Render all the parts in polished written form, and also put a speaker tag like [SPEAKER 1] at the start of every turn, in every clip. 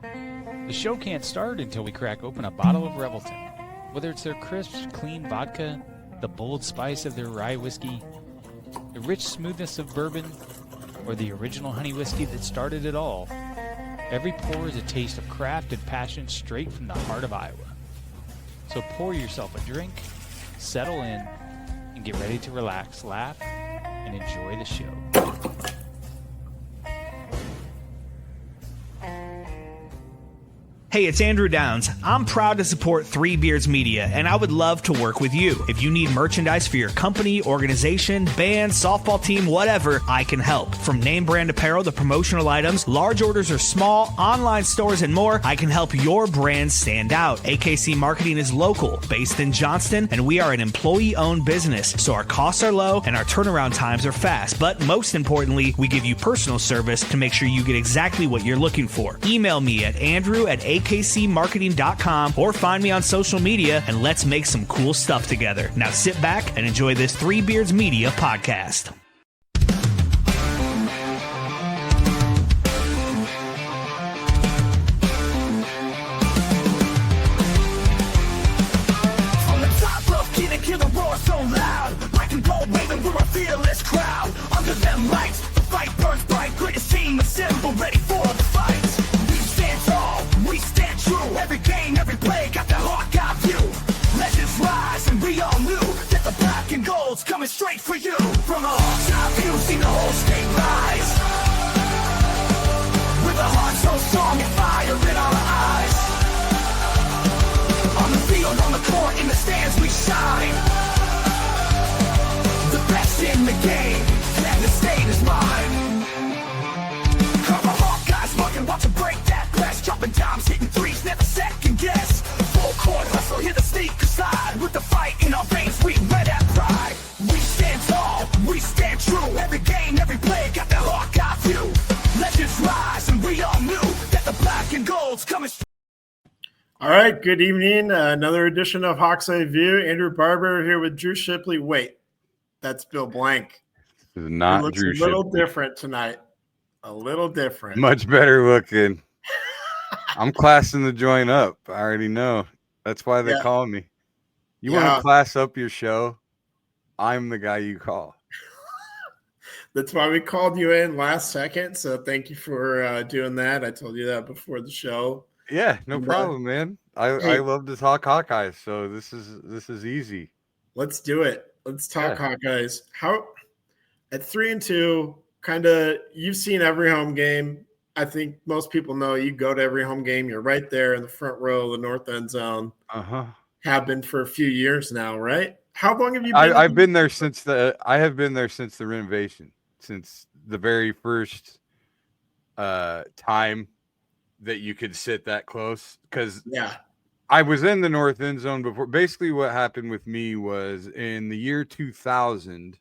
[SPEAKER 1] The show can't start until we crack open a bottle of Revelton. Whether it's their crisp, clean vodka, the bold spice of their rye whiskey, the rich smoothness of bourbon, or the original honey whiskey that started it all, every pour is a taste of craft and passion straight from the heart of Iowa. So pour yourself a drink, settle in, and get ready to relax, laugh, and enjoy the show.
[SPEAKER 2] Hey, it's Andrew Downs. I'm proud to support Three Beards Media, and I would love to work with you. If you need merchandise for your company, organization, band, softball team, whatever, I can help. From name brand apparel to promotional items, large orders or small, online stores, and more, I can help your brand stand out. AKC Marketing is local, based in Johnston, and we are an employee-owned business, so our costs are low and our turnaround times are fast. But most importantly, we give you personal service to make sure you get exactly what you're looking for. Email me at andrew@akcmarketing.com or find me on social media and let's make some cool stuff together. Now sit back and enjoy this Three Beards Media podcast.
[SPEAKER 3] From the top of Keenan, kill the roar so loud. Black and gold waving, we're a fearless crowd. Under them lights, the fight burns bright. Greatest team assembled, ready for the fight. We stand tall, we stand true. Every game, every play, got the Hawkeye view. Legends rise, and we all knew that the black and gold's coming straight for you. From the top view, seen the whole state rise. With a heart so strong and fire in our eyes. On the field, on the court, in the stands, we shine. The best in the game, and the state is mine. Cover Hawkeyes, mugging, about to break that glass. Dropping dimes, hitting threes, never second guess. Full court hustle, hear the sneaker slide. With the fight in our veins, we wear that pride. We stand tall, we stand true. Every game, every play, got the Hawkeye view. Legends rise, and we all knew that the black and gold's coming.
[SPEAKER 4] All right, good evening. Another edition of Hawk's Eye View. Andrew Barber here with Drew Shipley. Wait, that's Bill Blank.
[SPEAKER 5] This is not
[SPEAKER 4] He looks
[SPEAKER 5] Drew
[SPEAKER 4] a little
[SPEAKER 5] Shipley.
[SPEAKER 4] different tonight. A little different.
[SPEAKER 5] Much better looking. I'm classing the joint up. I already know. That's why they call me. You want to class up your show? I'm the guy you call.
[SPEAKER 4] That's why we called you in last second. So thank you for doing that. I told you that before the show.
[SPEAKER 5] Yeah, no problem, man. I love to talk Hawkeyes, so this is easy.
[SPEAKER 4] Let's do it. Let's talk Hawkeyes. How at 3-2, kind of you've seen every home game. I think most people know you go to every home game. You're right there in the front row of the north end zone. Have been for a few years now, right? How long have you been?
[SPEAKER 5] I've been there since the renovation, since the very first time that you could sit that close, because I was in the north end zone before. Basically what happened with me was in the year 2000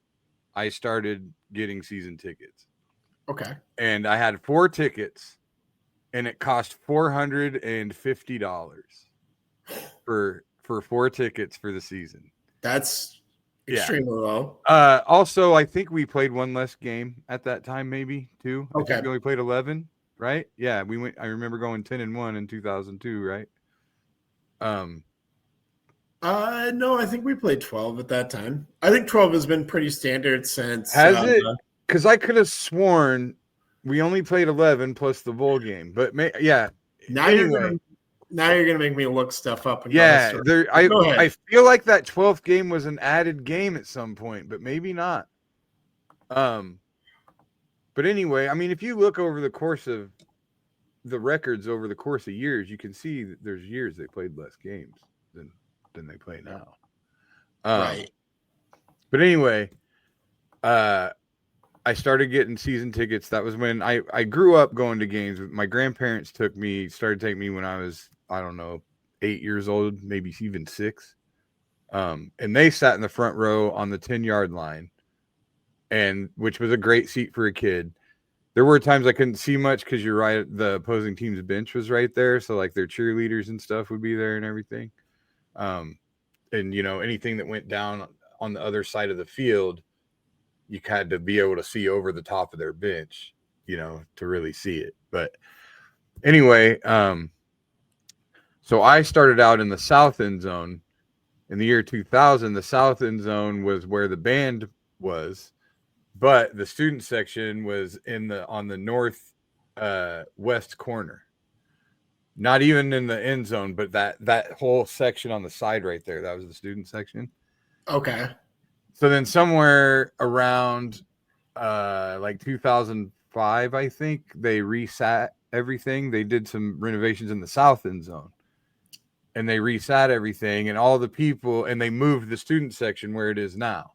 [SPEAKER 5] I started getting season tickets.
[SPEAKER 4] Okay. And
[SPEAKER 5] I had 4 tickets and it cost $450 for 4 tickets for the season.
[SPEAKER 4] That's extremely low.
[SPEAKER 5] Also, I think we played one less game at that time, maybe 2.
[SPEAKER 4] Okay.
[SPEAKER 5] I think we only played 11. Right? Yeah, we went. I remember going 10-1 in 2002. Right?
[SPEAKER 4] No, I think we played 12 at that time. I think 12 has been pretty standard since.
[SPEAKER 5] Has it? Because I could have sworn we only played 11 plus the bowl game. But yeah.
[SPEAKER 4] Now you're gonna make me look stuff up. And
[SPEAKER 5] I feel like that 12th game was an added game at some point, but maybe not. But anyway, I mean, if you look over the course of the records over the course of years, you can see that there's years they played less games than they play now.
[SPEAKER 4] Right.
[SPEAKER 5] But anyway, I started getting season tickets. That was when I grew up going to games. My grandparents started taking me when I was, I don't know, 8 years old, maybe even 6. And they sat in the front row on the 10-yard line. And which was a great seat for a kid. There were times I couldn't see much because you're right. The opposing team's bench was right there. So like their cheerleaders and stuff would be there and everything. And, you know, anything that went down on the other side of the field, you had to be able to see over the top of their bench, you know, to really see it. But Anyway, so I started out in the south end zone. In the year 2000, the south end zone was where the band was, but the student section was on the north west corner. Not even in the end zone, but that whole section on the side right there, that was the student section.
[SPEAKER 4] Okay.
[SPEAKER 5] So then somewhere around like 2005, I think, they reset everything. They did some renovations in the south end zone. And they reset everything and all the people, and they moved the student section where it is now.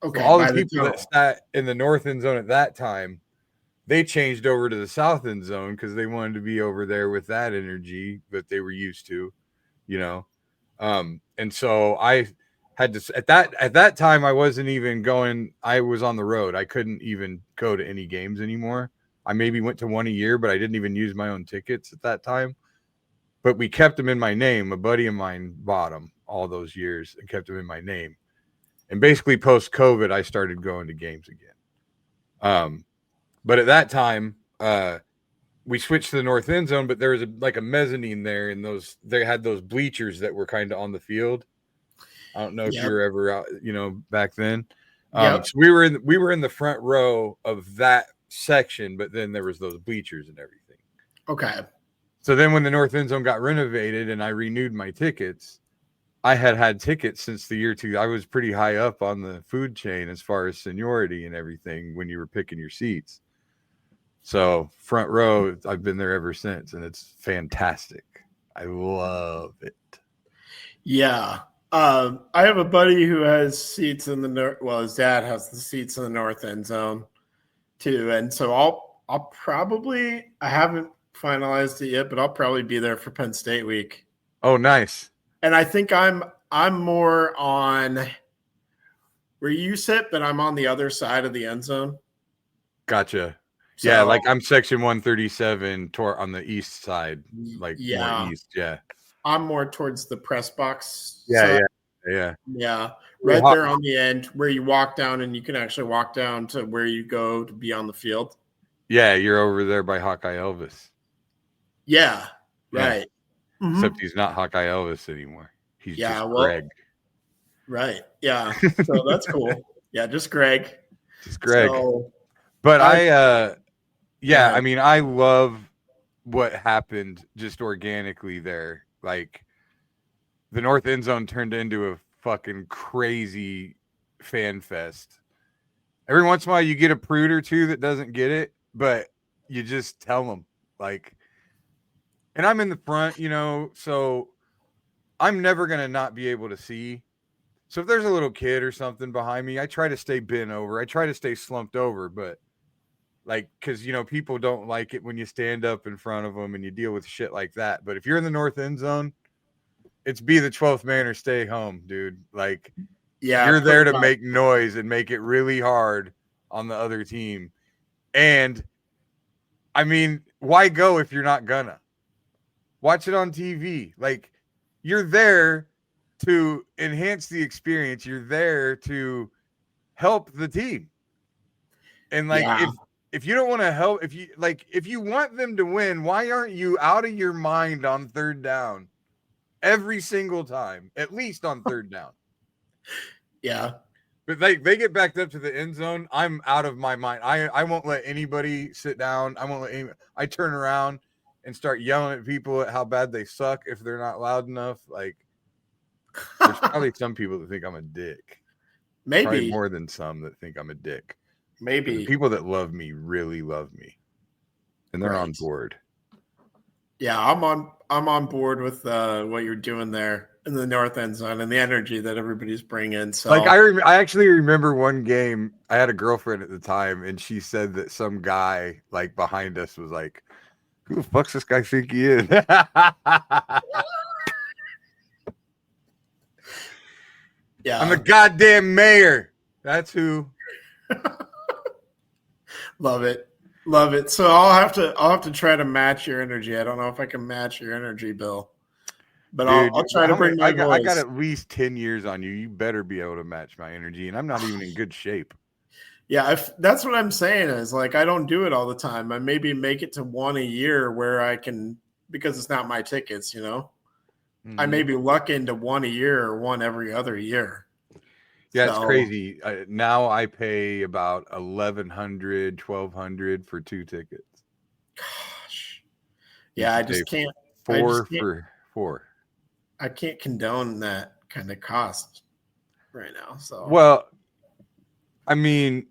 [SPEAKER 4] Okay.
[SPEAKER 5] So all
[SPEAKER 4] by
[SPEAKER 5] the people that sat in the north end zone at that time, they changed over to the south end zone because they wanted to be over there with that energy that they were used to, you know. And so I had to at that time I wasn't even going. I was on the road. I couldn't even go to any games anymore. I maybe went to one a year, but I didn't even use my own tickets at that time. But we kept them in my name. A buddy of mine bought them all those years and kept them in my name. And basically post-COVID, I started going to games again. But at that time, we switched to the north end zone, but there was a mezzanine there, and they had those bleachers that were kind of on the field. I don't know if you were ever out, back then. So we were in the front row of that section, but then there was those bleachers and everything.
[SPEAKER 4] Okay.
[SPEAKER 5] So then when the north end zone got renovated and I renewed my tickets, I had tickets since the year 2000. I was pretty high up on the food chain as far as seniority and everything when you were picking your seats. So front row, I've been there ever since, and it's fantastic. I love it.
[SPEAKER 4] Yeah. I have a buddy who has seats in the north. Well, his dad has the seats in the north end zone too. And so I'll probably, I haven't finalized it yet, but I'll probably be there for Penn State week.
[SPEAKER 5] Oh, nice.
[SPEAKER 4] And I think I'm more on where you sit, but I'm on the other side of the end zone.
[SPEAKER 5] Gotcha.
[SPEAKER 4] So,
[SPEAKER 5] yeah, like I'm section 137 on the east side, like more east. Yeah.
[SPEAKER 4] I'm more towards the press box.
[SPEAKER 5] Yeah,
[SPEAKER 4] side. Yeah. Right there on the end where you walk down and you can actually walk down to where you go to be on the field.
[SPEAKER 5] Yeah, you're over there by Hawkeye Elvis.
[SPEAKER 4] Yeah, right.
[SPEAKER 5] Mm-hmm. Except he's not Hawkeye Elvis anymore. He's just Greg.
[SPEAKER 4] Right. Yeah. So that's cool. Yeah, just Greg.
[SPEAKER 5] Just Greg. But I mean, I love what happened just organically there. Like the north end zone turned into a fucking crazy fan fest. Every once in a while you get a prude or two that doesn't get it, but you just tell them, like, and I'm in the front, so I'm never going to not be able to see. So if there's a little kid or something behind me, I try to stay bent over. I try to stay slumped over, but like, because, people don't like it when you stand up in front of them and you deal with shit like that. But if you're in the north end zone, it's be the 12th man or stay home, dude. Like, you're there to make noise and make it really hard on the other team. And, I mean, why go if you're not gonna? Watch it on TV. Like, you're there to enhance the experience. You're there to help the team. And, like, if you don't want to help, if you want them to win, why aren't you out of your mind on third down every single time, at least on third down?
[SPEAKER 4] Yeah.
[SPEAKER 5] But they get backed up to the end zone. I'm out of my mind. I won't let anybody sit down. I turn around and start yelling at people at how bad they suck if they're not loud enough. Like, there's probably some people that think I'm a dick.
[SPEAKER 4] Maybe
[SPEAKER 5] probably more than some that think I'm a dick.
[SPEAKER 4] Maybe
[SPEAKER 5] the people that love me really love me, and they're on board.
[SPEAKER 4] Yeah, I'm on board with what you're doing there in the north end zone and the energy that everybody's bringing. So,
[SPEAKER 5] like, I actually remember one game. I had a girlfriend at the time, and she said that some guy like behind us was like, "Who the fuck's this guy think he is?"
[SPEAKER 4] Yeah,
[SPEAKER 5] I'm the goddamn mayor. That's who.
[SPEAKER 4] Love it. So I'll have to try to match your energy. I don't know if I can match your energy, Bill, but dude, I'll try to bring my voice.
[SPEAKER 5] I got at least 10 years on you. You better be able to match my energy, and I'm not even in good shape.
[SPEAKER 4] Yeah, if that's what I'm saying is like I don't do it all the time. I maybe make it to one a year where I can because it's not my tickets, you know. I
[SPEAKER 5] Mhm.
[SPEAKER 4] maybe luck into one a year or one every other year.
[SPEAKER 5] Yeah, it's
[SPEAKER 4] So
[SPEAKER 5] crazy. Now I pay about 1,100, 1,200 for 2 tickets.
[SPEAKER 4] gosh.
[SPEAKER 5] Used
[SPEAKER 4] Yeah,
[SPEAKER 5] to
[SPEAKER 4] I
[SPEAKER 5] pay
[SPEAKER 4] just can't I
[SPEAKER 5] 4
[SPEAKER 4] just can't
[SPEAKER 5] for 4.
[SPEAKER 4] I can't condone that kind of cost right now. So
[SPEAKER 5] Well, I mean,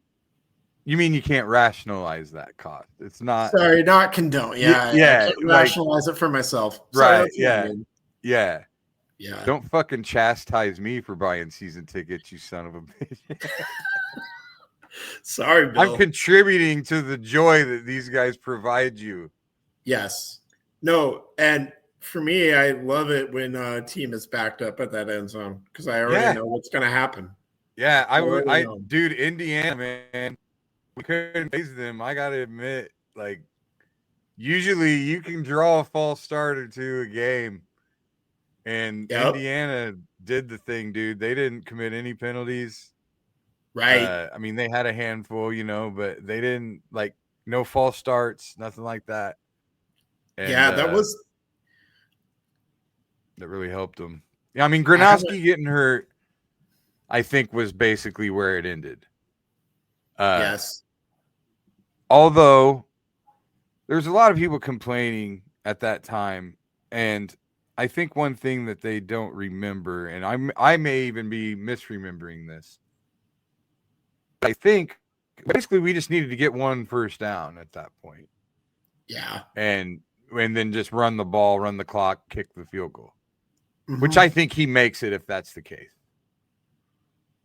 [SPEAKER 5] you mean you can't rationalize that cost? It's not.
[SPEAKER 4] sorry, not condone. Yeah, I
[SPEAKER 5] Yeah,
[SPEAKER 4] can't
[SPEAKER 5] like
[SPEAKER 4] rationalize it for myself. Sorry,
[SPEAKER 5] right.
[SPEAKER 4] that's what I
[SPEAKER 5] Yeah,
[SPEAKER 4] mean.
[SPEAKER 5] yeah.
[SPEAKER 4] Yeah.
[SPEAKER 5] Don't fucking chastise me for buying season tickets, you son of a bitch.
[SPEAKER 4] Sorry,
[SPEAKER 5] I'm
[SPEAKER 4] Bill.
[SPEAKER 5] contributing to the joy that these guys provide you.
[SPEAKER 4] Yes. No, and for me, I love it when a team is backed up at that end zone because I already
[SPEAKER 5] Yeah,
[SPEAKER 4] know what's going to happen.
[SPEAKER 5] yeah.
[SPEAKER 4] I already know.
[SPEAKER 5] Dude, Indiana, man, we couldn't face them. I gotta admit, like, usually you can draw a false start or two a game, and
[SPEAKER 4] Yep.
[SPEAKER 5] Indiana did the thing, dude. They didn't commit any penalties.
[SPEAKER 4] Right.
[SPEAKER 5] I mean, they had a handful, but they didn't like no false starts, nothing like that, and
[SPEAKER 4] Yeah, that was.
[SPEAKER 5] that really helped them. Yeah, I mean,
[SPEAKER 4] I haven't.
[SPEAKER 5] Gronowski getting hurt, I think, was basically where it ended. Uh,
[SPEAKER 4] Yes.
[SPEAKER 5] although there's a lot of people complaining at that time, and I think one thing that they don't remember, and I may even be misremembering this. I think basically we just needed to get one first down at that point,
[SPEAKER 4] Yeah.
[SPEAKER 5] and then just run the ball, run the clock, kick the field goal, which
[SPEAKER 4] Mhm.
[SPEAKER 5] I think he makes it if that's the case.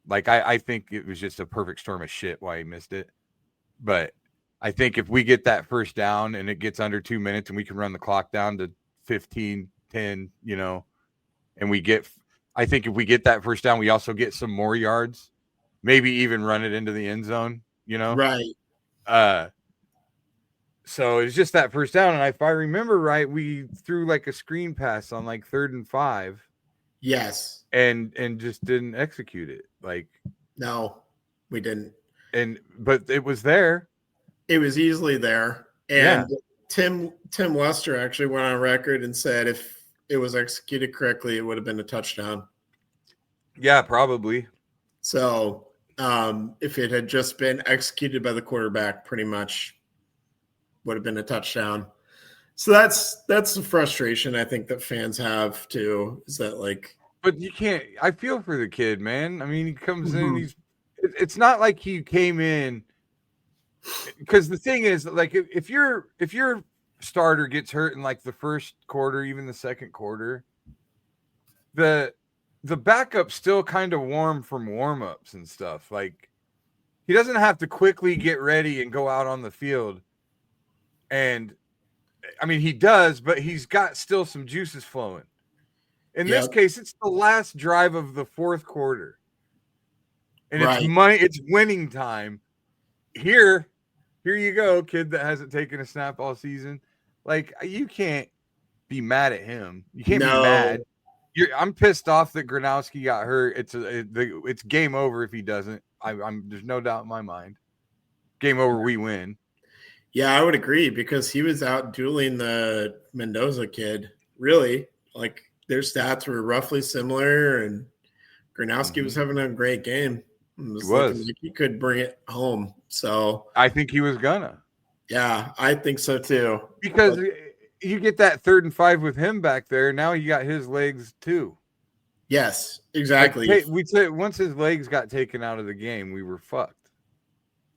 [SPEAKER 5] Like I think it was just a perfect storm of shit why he missed it, but I think if we get that first down and it gets under 2 minutes and we can run the clock down to 15, 10, and I think if we get that first down, we also get some more yards, maybe even run it into the end zone.
[SPEAKER 4] Right.
[SPEAKER 5] Uh, so it's just that first down. And if I remember right, we threw like a screen pass on like 3rd and 5
[SPEAKER 4] Yes.
[SPEAKER 5] and just didn't execute it. Like,
[SPEAKER 4] No, we didn't.
[SPEAKER 5] but it was there.
[SPEAKER 4] It was easily there.
[SPEAKER 5] Yeah.
[SPEAKER 4] And Tim Lester actually went on record and said if it was executed correctly, it would have been a touchdown.
[SPEAKER 5] Yeah, probably.
[SPEAKER 4] So if it had just been executed by the quarterback, pretty much would have been a touchdown. So that's the frustration I think that fans have too, is that like
[SPEAKER 5] But you can't. I feel for the kid, man. I mean, he comes in.
[SPEAKER 4] Mhm.
[SPEAKER 5] It's not like he came in because the thing is, like, if your starter gets hurt in like the first quarter, even the second quarter, the backup's still kind of warm from warm ups and stuff. Like, he doesn't have to quickly get ready and go out on the field. And I mean, he does, but he's got still some juices flowing. In this
[SPEAKER 4] Yep.
[SPEAKER 5] case, it's the last drive of the fourth quarter. And it's
[SPEAKER 4] Right.
[SPEAKER 5] money, it's winning time. Here you go, kid that hasn't taken a snap all season. Like, you can't be mad at him. You can't be
[SPEAKER 4] No.
[SPEAKER 5] mad. I'm pissed off that Gronowski got hurt. It's game over if he doesn't. I'm there's no doubt in my mind. Game over, we win.
[SPEAKER 4] Yeah, I would agree because he was out dueling the Mendoza kid. Really, like their stats were roughly similar, and Gronowski was having a great game. It
[SPEAKER 5] He
[SPEAKER 4] was looking
[SPEAKER 5] was.
[SPEAKER 4] like he could bring it home. So
[SPEAKER 5] I think he was gonna.
[SPEAKER 4] yeah, I think so too.
[SPEAKER 5] Because
[SPEAKER 4] But
[SPEAKER 5] you get that 3rd and 5 with him back there. Now you got his legs too.
[SPEAKER 4] yes,
[SPEAKER 5] Like,
[SPEAKER 4] exactly.
[SPEAKER 5] we said, once his legs got taken out of the game, we were fucked.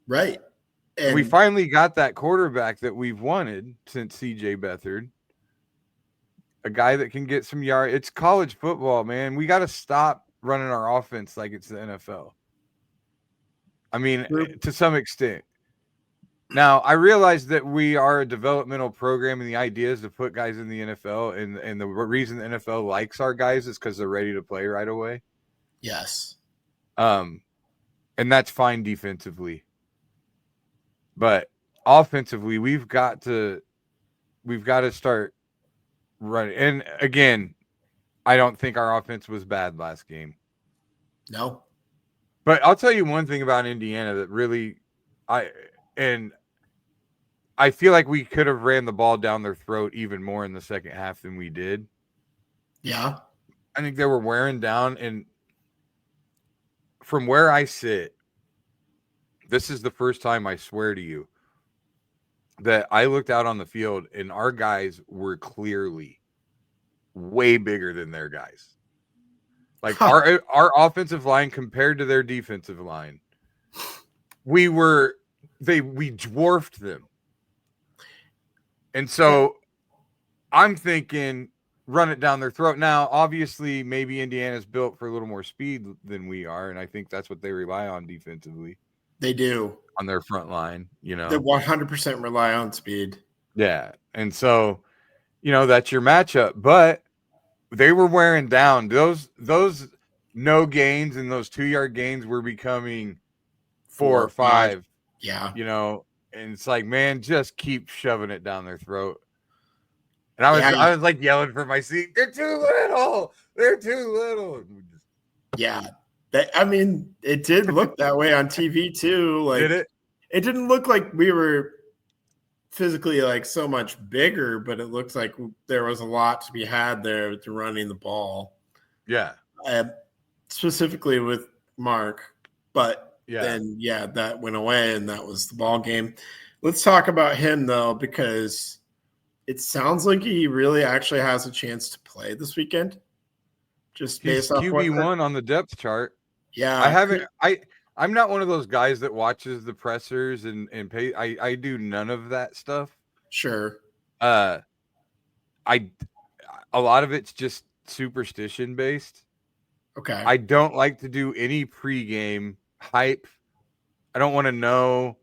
[SPEAKER 4] Right.
[SPEAKER 5] And we
[SPEAKER 4] And
[SPEAKER 5] finally got that quarterback that we've wanted since CJ Beathard. A guy that can get some yards. It's college football, man. We got to stop running our offense like it's the NFL. I mean, to some extent. Now, I realize that we are a developmental program, and the idea is to put guys in the NFL. And the reason the NFL likes our guys is because they're ready to play right away.
[SPEAKER 4] yes.
[SPEAKER 5] And that's fine defensively. But offensively, we've got to start running. And again, I don't think our offense was bad last game.
[SPEAKER 4] No.
[SPEAKER 5] But I'll tell you one thing about Indiana that really I and I feel like we could have ran the ball down their throat even more in the second half than we did.
[SPEAKER 4] Yeah.
[SPEAKER 5] I think they were wearing down, and from where I sit, this is the first time I swear to you that I looked out on the field and our guys were clearly way bigger than their guys. Like our offensive line compared to their defensive line, we dwarfed them. And so I'm thinking run it down their throat. Now, obviously, maybe Indiana's built for a little more speed than we are, and I think that's what they rely on defensively.
[SPEAKER 4] They do.
[SPEAKER 5] On their front line,
[SPEAKER 4] They 100% rely on speed.
[SPEAKER 5] Yeah. And so, that's your matchup. But they were wearing down. Those no gains and those 2-yard gains were becoming 4 or 5.
[SPEAKER 4] Yeah.
[SPEAKER 5] And it's like, man, just keep shoving it down their throat. And I was like yelling from my seat, they're too little. They're too little.
[SPEAKER 4] Yeah. It did look that way on TV too. Like,
[SPEAKER 5] did it?
[SPEAKER 4] It didn't look like we were physically like so much bigger, but it looks like there was a lot to be had there to running the ball.
[SPEAKER 5] Yeah.
[SPEAKER 4] Specifically with Mark, but
[SPEAKER 5] yeah.
[SPEAKER 4] Then that went away and that was the ball game. Let's talk about him though, because it sounds like he really actually has a chance to play this weekend. Just based off
[SPEAKER 5] QB1 on the depth chart.
[SPEAKER 4] Yeah.
[SPEAKER 5] I'm not one of those guys that watches the pressers and pay. I do none of that stuff.
[SPEAKER 4] Sure.
[SPEAKER 5] A lot of it's just superstition based.
[SPEAKER 4] Okay.
[SPEAKER 5] I don't like to do any pregame hype. I don't want to know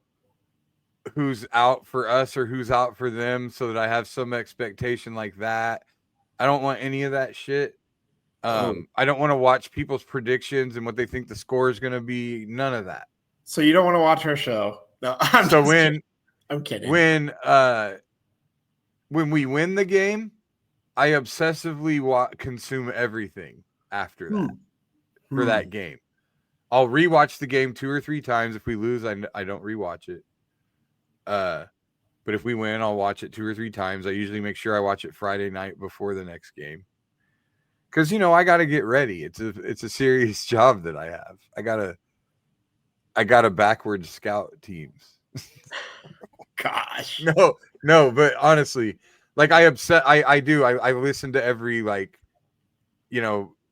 [SPEAKER 5] who's out for us or who's out for them so that I have some expectation like that. I don't want any of that shit. I don't want to watch people's predictions and what they think the score is going to be. None of that.
[SPEAKER 4] So you don't want to watch our show? No. I'm kidding.
[SPEAKER 5] When we win the game, I obsessively consume everything after that for that game. I'll rewatch the game 2 or 3 times. If we lose, I don't rewatch it. But if we win, I'll watch it 2 or 3 times. I usually make sure I watch it Friday night before the next game. Because I got to get ready. It's a serious job that I have. I got to backwards scout teams.
[SPEAKER 4] Gosh.
[SPEAKER 5] No, but honestly, like I listen to every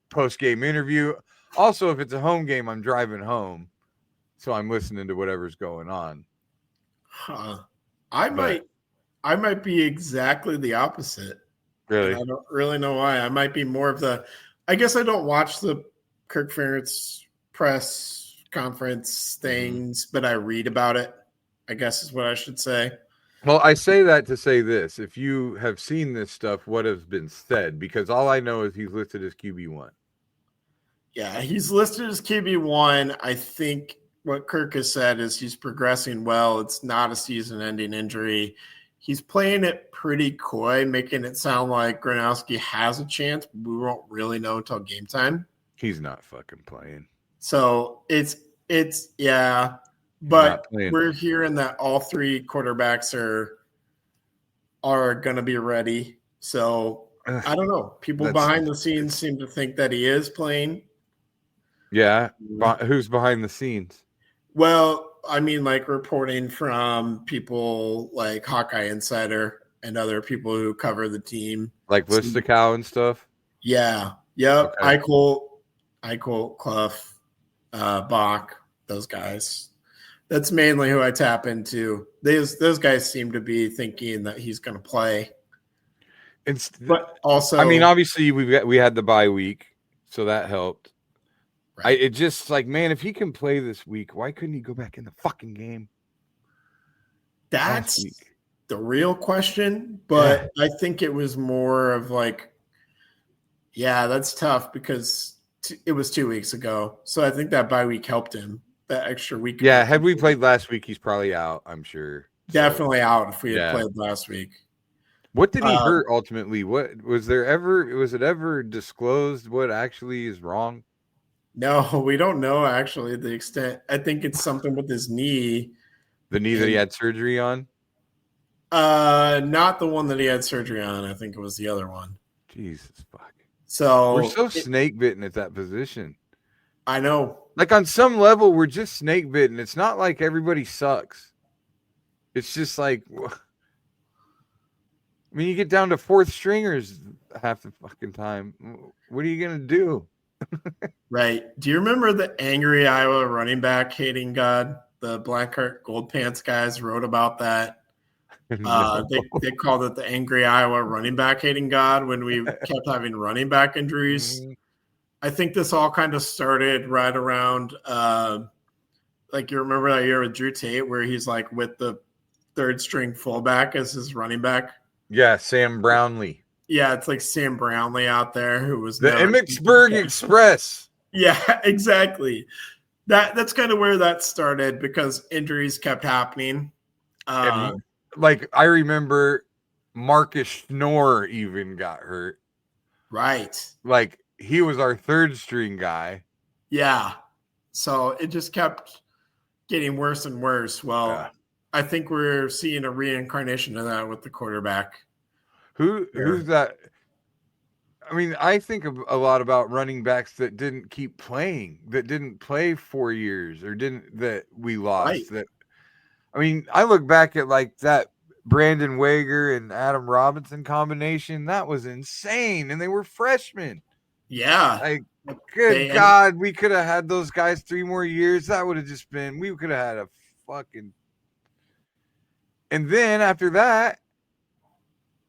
[SPEAKER 5] post game interview. Also, if it's a home game, I'm driving home, so I'm listening to whatever's going on.
[SPEAKER 4] Huh. I might be exactly the opposite.
[SPEAKER 5] Really?
[SPEAKER 4] And I don't really know why. I might be more of I guess I don't watch the Kirk Ferentz press conference things, but I read about it, I guess is what I should say.
[SPEAKER 5] Well, I say that to say this. If you have seen this stuff, what has been said? Because all I know is he's listed as QB1.
[SPEAKER 4] Yeah, he's listed as QB1. I think what Kirk has said is he's progressing well. It's not a season-ending injury. He's playing it pretty coy, making it sound like Gronowski has a chance. We won't really know until game time.
[SPEAKER 5] He's not fucking playing.
[SPEAKER 4] So it's but we're hearing that all 3 quarterbacks are going to be ready. So I don't know. People behind the scenes seem to think that he is playing.
[SPEAKER 5] Yeah. Who's behind the scenes?
[SPEAKER 4] Well, reporting from people like Hawkeye Insider and other people who cover the team.
[SPEAKER 5] Like Listicow and stuff?
[SPEAKER 4] Yeah. Yep. Okay. Eichel, Clough, Bach, those guys. That's mainly who I tap into. Those guys seem to be thinking that he's going to play. But also,
[SPEAKER 5] obviously we had the bye week, so that helped.
[SPEAKER 4] Right.
[SPEAKER 5] It just man, if he can play this week, why couldn't he go back in the fucking game?
[SPEAKER 4] That's the real question. But I think it was more of that's tough because it was 2 weeks ago. So I think that bye week helped him. That extra week.
[SPEAKER 5] Yeah, had we played last week, he's probably out, I'm sure.
[SPEAKER 4] Definitely out if we had played last week.
[SPEAKER 5] What did he hurt ultimately? What was it ever disclosed what actually is wrong?
[SPEAKER 4] No, we don't know actually the extent. I think it's something with his knee,
[SPEAKER 5] The knee that he had surgery on?
[SPEAKER 4] Not the one that he had surgery on. I think it was the other one.
[SPEAKER 5] Jesus fuck.
[SPEAKER 4] So
[SPEAKER 5] We're so snake bitten at that position.
[SPEAKER 4] I know.
[SPEAKER 5] Like on some level, we're just snake bitten. It's not like everybody sucks. It's just like, I mean, you get down to fourth stringers half the fucking time. What are you gonna do?
[SPEAKER 4] Right. Do you remember the angry Iowa running back hating God? The Black Heart Gold Pants guys wrote about that.
[SPEAKER 5] No.
[SPEAKER 4] They called it the angry Iowa running back hating God when we kept having running back injuries. I think this all kind of started right around, like you remember that year with Drew Tate where he's like with the third string fullback as his running back.
[SPEAKER 5] Yeah, Sam Brownlee.
[SPEAKER 4] Yeah, it's like Sam Brownlee out there who was
[SPEAKER 5] The Emmitsburg Express.
[SPEAKER 4] Yeah, exactly. That's kind of where that started because injuries kept happening.
[SPEAKER 5] And, like I remember Marcus Schnorr even got hurt.
[SPEAKER 4] Right.
[SPEAKER 5] Like he was our third string guy.
[SPEAKER 4] Yeah. So it just kept getting worse and worse. Well,
[SPEAKER 5] Yeah.
[SPEAKER 4] I think we're seeing a reincarnation of that with the quarterback.
[SPEAKER 5] Who's that? I mean, I think a lot about running backs that didn't keep playing, that didn't play 4 years or that we lost.
[SPEAKER 4] Right.
[SPEAKER 5] That, I mean, I look back at like that Brandon Wager and Adam Robinson combination. That was insane. And they were freshmen.
[SPEAKER 4] Yeah.
[SPEAKER 5] Like, good God, we could have had those guys 3 more years. That would have just been, we could have had a fucking. And then after that,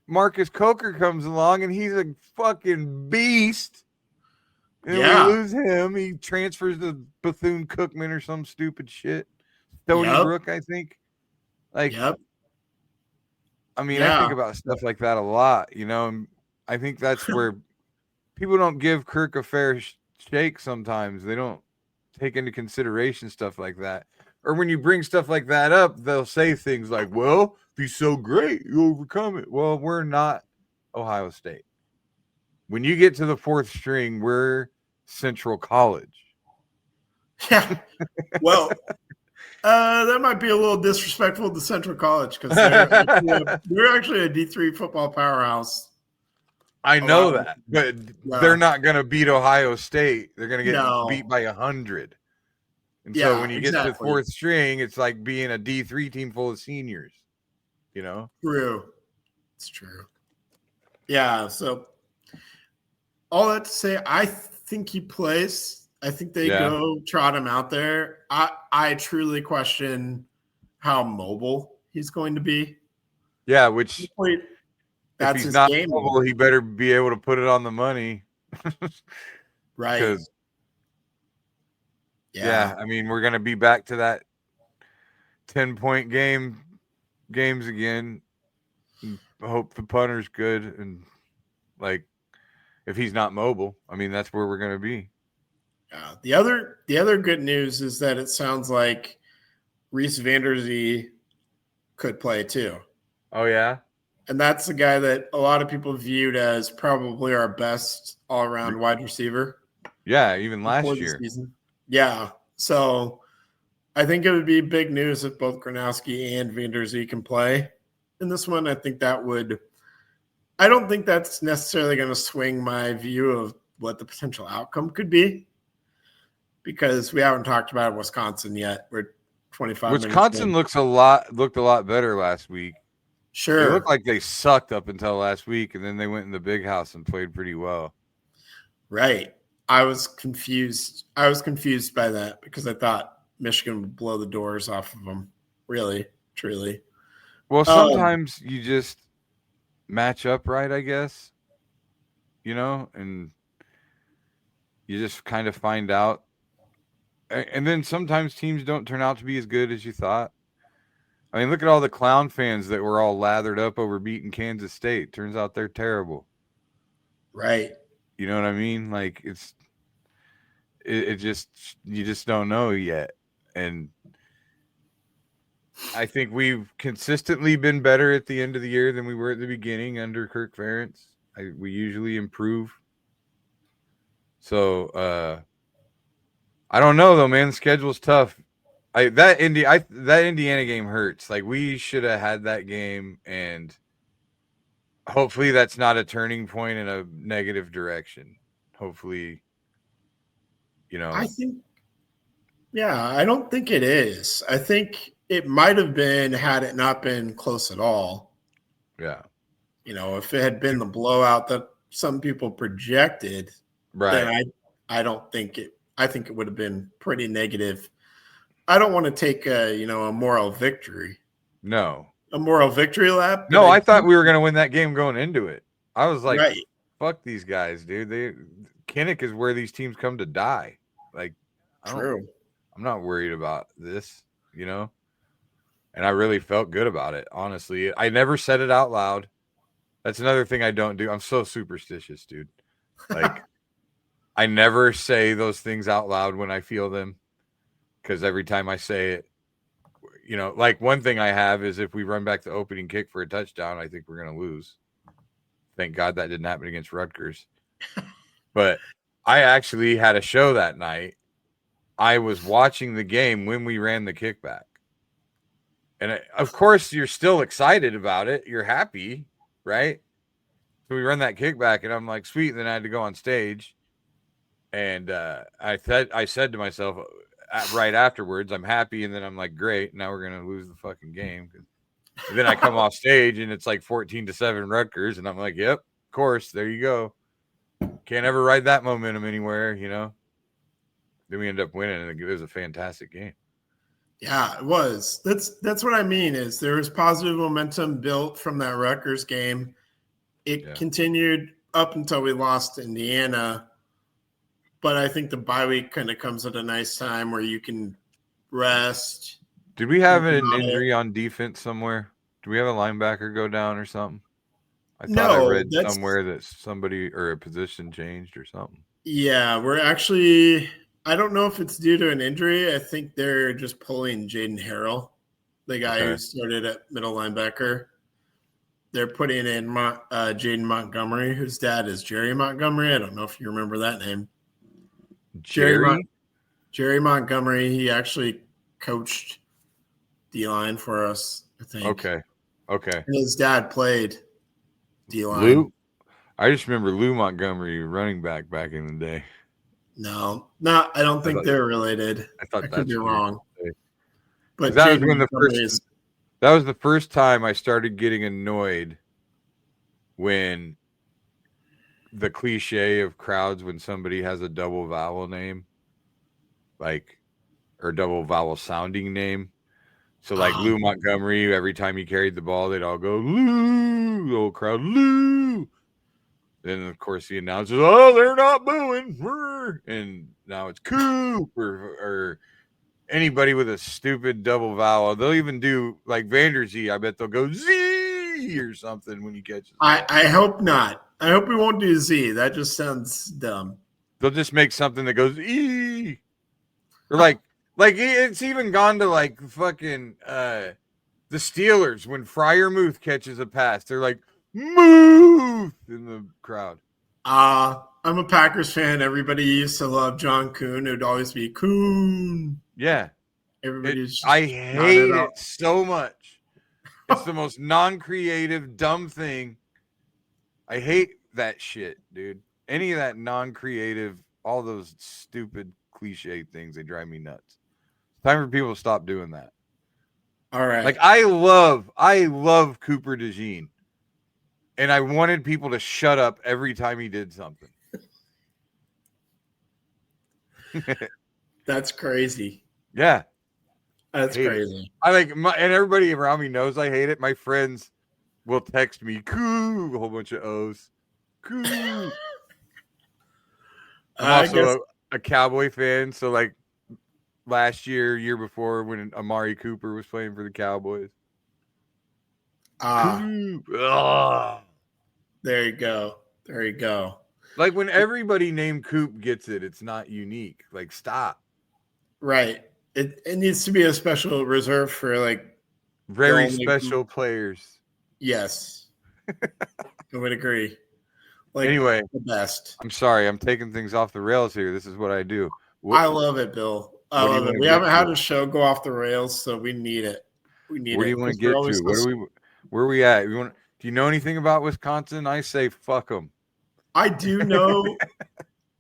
[SPEAKER 5] Marcus Coker comes along and he's a fucking beast. And we lose him. He transfers to Bethune-Cookman or some stupid shit. Stony Brook, I think. Like, I mean, I think about stuff like that a lot, you know, and I think that's where people don't give Kirk a fair shake sometimes. They don't take into consideration stuff like that. Or when you bring stuff like that up, they'll say things like, well, if he's so great, you overcome it. Well, we're not Ohio State. When you get to the fourth string, we're Central College.
[SPEAKER 4] Yeah. Well, that might be a little disrespectful to Central College because they're actually a D3 football powerhouse.
[SPEAKER 5] I know that, but they're not going to beat Ohio State. They're going to get beat by 100. And so when you get to the fourth string, it's like being a D3 team full of seniors, you know?
[SPEAKER 4] True. It's true. Yeah. So all that to say, I think he plays. I think they go trot him out there. I truly question how mobile he's going to be.
[SPEAKER 5] Yeah, which
[SPEAKER 4] that's
[SPEAKER 5] if he's
[SPEAKER 4] his
[SPEAKER 5] not
[SPEAKER 4] game.
[SPEAKER 5] mobile, he better be able to put it on the money.
[SPEAKER 4] Right.
[SPEAKER 5] Yeah, I mean, we're gonna be back to that 10-point games again. I hope the punter's good, and like if he's not mobile, I mean that's where we're gonna be.
[SPEAKER 4] The other good news is that it sounds like Reese Vanderzee could play too.
[SPEAKER 5] Oh yeah,
[SPEAKER 4] and that's the guy that a lot of people viewed as probably our best all-around wide receiver.
[SPEAKER 5] Yeah, even last year.
[SPEAKER 4] Season. Yeah, so I think it would be big news if both Gronowski and Vanderzee can play in this one. I think that would. I don't think that's necessarily going to swing my view of what the potential outcome could be, because we haven't talked about Wisconsin yet. We're 25.
[SPEAKER 5] Wisconsin looked a lot better last week.
[SPEAKER 4] Sure,
[SPEAKER 5] it looked like they sucked up until last week, and then they went in the big house and played pretty well.
[SPEAKER 4] Right. I was confused. I was confused by that because I thought Michigan would blow the doors off of them. Really, truly.
[SPEAKER 5] Well, sometimes you just match up right, I guess. You know, and you just kind of find out. And then sometimes teams don't turn out to be as good as you thought. I mean, look at all the Clown fans that were all lathered up over beating Kansas State. Turns out they're terrible.
[SPEAKER 4] Right.
[SPEAKER 5] You know what I mean? Like it just, you just don't know yet. And I think we've consistently been better at the end of the year than we were at the beginning under Kirk Ferentz. We usually improve. So, I don't know though, man. The schedule's tough. that Indiana game hurts. Like we should have had that game, and hopefully that's not a turning point in a negative direction. Hopefully,
[SPEAKER 4] I think, yeah, I don't think it is. I think it might have been had it not been close at all.
[SPEAKER 5] yeah,
[SPEAKER 4] If it had been the blowout that some people projected, then
[SPEAKER 5] right.
[SPEAKER 4] I don't think it. I think it would have been pretty negative. I don't want to take a moral victory,
[SPEAKER 5] No,
[SPEAKER 4] a moral victory lap. But
[SPEAKER 5] no, I thought we were gonna win that game going into it. I was like,
[SPEAKER 4] right,
[SPEAKER 5] fuck these guys, dude. Kinnick is where these teams come to die. Like,
[SPEAKER 4] true.
[SPEAKER 5] I'm not worried about this, and I really felt good about it. Honestly, I never said it out loud. That's another thing I don't do. I'm so superstitious, dude. Like, I never say those things out loud when I feel them, because every time I say it, like one thing I have is if we run back the opening kick for a touchdown, I think we're going to lose. Thank God that didn't happen against Rutgers. But I actually had a show that night. I was watching the game when we ran the kickback. And of course, you're still excited about it. You're happy, right? So we run that kickback, and I'm like, sweet. And then I had to go on stage. And I said to myself right afterwards, I'm happy. And then I'm like, great. Now we're going to lose the fucking game. And then I come off stage, and it's like 14-7 Rutgers. And I'm like, yep, of course. There you go. Can't ever ride that momentum anywhere, Then we end up winning, and it was a fantastic game.
[SPEAKER 4] Yeah, it was. That's what I mean. Is there was positive momentum built from that Rutgers game. It continued up until we lost to Indiana. But I think the bye week kind of comes at a nice time where you can rest.
[SPEAKER 5] Did we have an injury on defense somewhere? Do we have a linebacker go down or something? I thought I read somewhere that somebody or a position changed or something.
[SPEAKER 4] Yeah, we're actually – I don't know if it's due to an injury. I think they're just pulling Jaden Harrell, the guy who started at middle linebacker. They're putting in Jaden Montgomery, whose dad is Jerry Montgomery. I don't know if you remember that name. Jerry Montgomery. He actually coached D-line for us, I think.
[SPEAKER 5] Okay.
[SPEAKER 4] And his dad played D-line.
[SPEAKER 5] Lou? I just remember Lou Montgomery, running back in the day.
[SPEAKER 4] No, I don't think they're related. I could be wrong. But
[SPEAKER 5] that was the first time I started getting annoyed when the cliche of crowds when somebody has a double vowel name, or double vowel sounding name. So Lou Montgomery, every time he carried the ball, they'd all go, Lou, the whole crowd, Lou. Then, of course, he announces, oh, they're not booing. And now it's Coop or anybody with a stupid double vowel. They'll even do Vanderzee. I bet they'll go Z or something when he catches.
[SPEAKER 4] I hope not. I hope we won't do Z. That just sounds dumb.
[SPEAKER 5] They'll just make something that goes E. Or it's even gone to fucking the Steelers when Freiermuth catches a pass. They're like, move in the crowd.
[SPEAKER 4] I'm a Packers fan. Everybody used to love John Kuhn. It would always be Kuhn.
[SPEAKER 5] Yeah.
[SPEAKER 4] I
[SPEAKER 5] hate it so much. It's the most non-creative, dumb thing. I hate that shit, dude. Any of that non-creative, all those stupid cliche things, they drive me nuts. It's time for people to stop doing that.
[SPEAKER 4] All right.
[SPEAKER 5] I love Cooper DeJean. And I wanted people to shut up every time he did something.
[SPEAKER 4] That's crazy.
[SPEAKER 5] Yeah.
[SPEAKER 4] That's crazy.
[SPEAKER 5] And everybody around me knows I hate it. My friends will text me, "Coo," a whole bunch of O's. Coo. I'm also a Cowboy fan. So last year before when Amari Cooper was playing for the Cowboys.
[SPEAKER 4] There you go.
[SPEAKER 5] When everybody named Coop gets it, it's not unique. Stop.
[SPEAKER 4] Right. It needs to be a special reserve for
[SPEAKER 5] very special players.
[SPEAKER 4] Yes. I would agree.
[SPEAKER 5] Anyway,
[SPEAKER 4] the best.
[SPEAKER 5] I'm sorry. I'm taking things off the rails here. This is what I do.
[SPEAKER 4] I love it, Bill. I
[SPEAKER 5] What do you
[SPEAKER 4] love it.
[SPEAKER 5] wanna
[SPEAKER 4] We
[SPEAKER 5] get
[SPEAKER 4] haven't had
[SPEAKER 5] to?
[SPEAKER 4] a show go off the rails, so we need it. We need
[SPEAKER 5] What do
[SPEAKER 4] it
[SPEAKER 5] you want to
[SPEAKER 4] 'cause we're
[SPEAKER 5] get
[SPEAKER 4] always
[SPEAKER 5] to? Where are we at? Do you know anything about Wisconsin? I say fuck them.
[SPEAKER 4] I do know.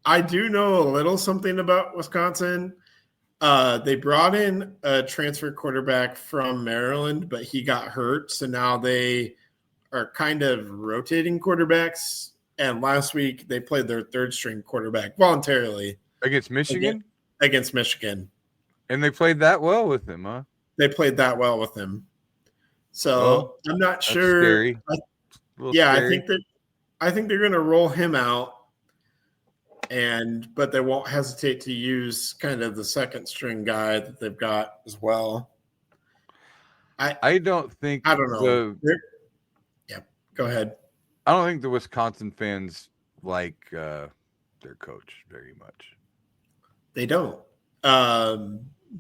[SPEAKER 4] I do know a little something about Wisconsin. They brought in a transfer quarterback from Maryland, but he got hurt, so now they are kind of rotating quarterbacks. And last week they played their third string quarterback voluntarily
[SPEAKER 5] Against Michigan?
[SPEAKER 4] against Michigan.
[SPEAKER 5] And they played that well with him, huh?
[SPEAKER 4] They played that well with him. So
[SPEAKER 5] Well,
[SPEAKER 4] I'm not
[SPEAKER 5] that's
[SPEAKER 4] sure.
[SPEAKER 5] scary. A little
[SPEAKER 4] Yeah,
[SPEAKER 5] scary.
[SPEAKER 4] I think they're going to roll him out, but they won't hesitate to use kind of the second string guy that they've got as well.
[SPEAKER 5] I don't think
[SPEAKER 4] I don't know. Yeah, go ahead.
[SPEAKER 5] I don't think the Wisconsin fans like their coach very much.
[SPEAKER 4] They don't.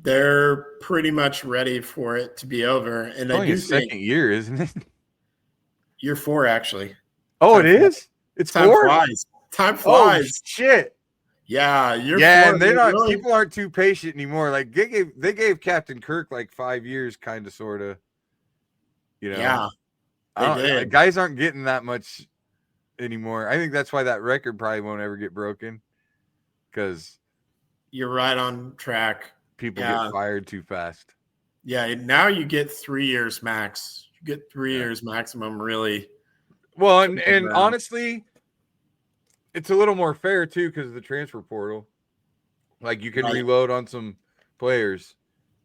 [SPEAKER 4] They're pretty much ready for it to be over, and
[SPEAKER 5] It's
[SPEAKER 4] I
[SPEAKER 5] only
[SPEAKER 4] do
[SPEAKER 5] his
[SPEAKER 4] think
[SPEAKER 5] second year, isn't it?
[SPEAKER 4] year 4 actually.
[SPEAKER 5] Oh, it
[SPEAKER 4] Time
[SPEAKER 5] is? It's
[SPEAKER 4] Time
[SPEAKER 5] 4?
[SPEAKER 4] flies. Time
[SPEAKER 5] Oh,
[SPEAKER 4] flies.
[SPEAKER 5] shit.
[SPEAKER 4] Yeah, year 4.
[SPEAKER 5] And they're not
[SPEAKER 4] really,
[SPEAKER 5] people aren't too patient anymore. Like they gave Captain Kirk like 5 years, kind of, sort of. You know,
[SPEAKER 4] Yeah, they did.
[SPEAKER 5] Guys aren't getting that much anymore. I think that's why that record probably won't ever get broken, because
[SPEAKER 4] You're right on track.
[SPEAKER 5] people
[SPEAKER 4] Yeah.
[SPEAKER 5] get fired too fast.
[SPEAKER 4] Yeah, now you get 3 years max. You get 3 years maximum, really.
[SPEAKER 5] Well, and honestly, it's a little more fair too because of the transfer portal. Like you can
[SPEAKER 4] Right.
[SPEAKER 5] reload on some players.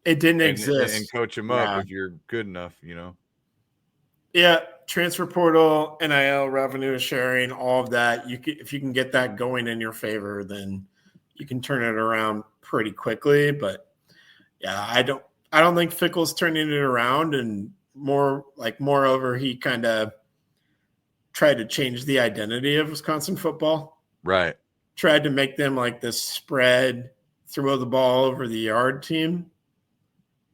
[SPEAKER 4] It didn't exist.
[SPEAKER 5] And coach them up if you're good enough, you know.
[SPEAKER 4] Yeah, transfer portal, NIL, revenue sharing, all of that. If you can get that going in your favor, then you can turn it around pretty quickly. But yeah, I don't think Fickle's turning it around, and moreover, he kind of tried to change the identity of Wisconsin football.
[SPEAKER 5] Right.
[SPEAKER 4] Tried to make them like this spread, throw the ball over the yard team,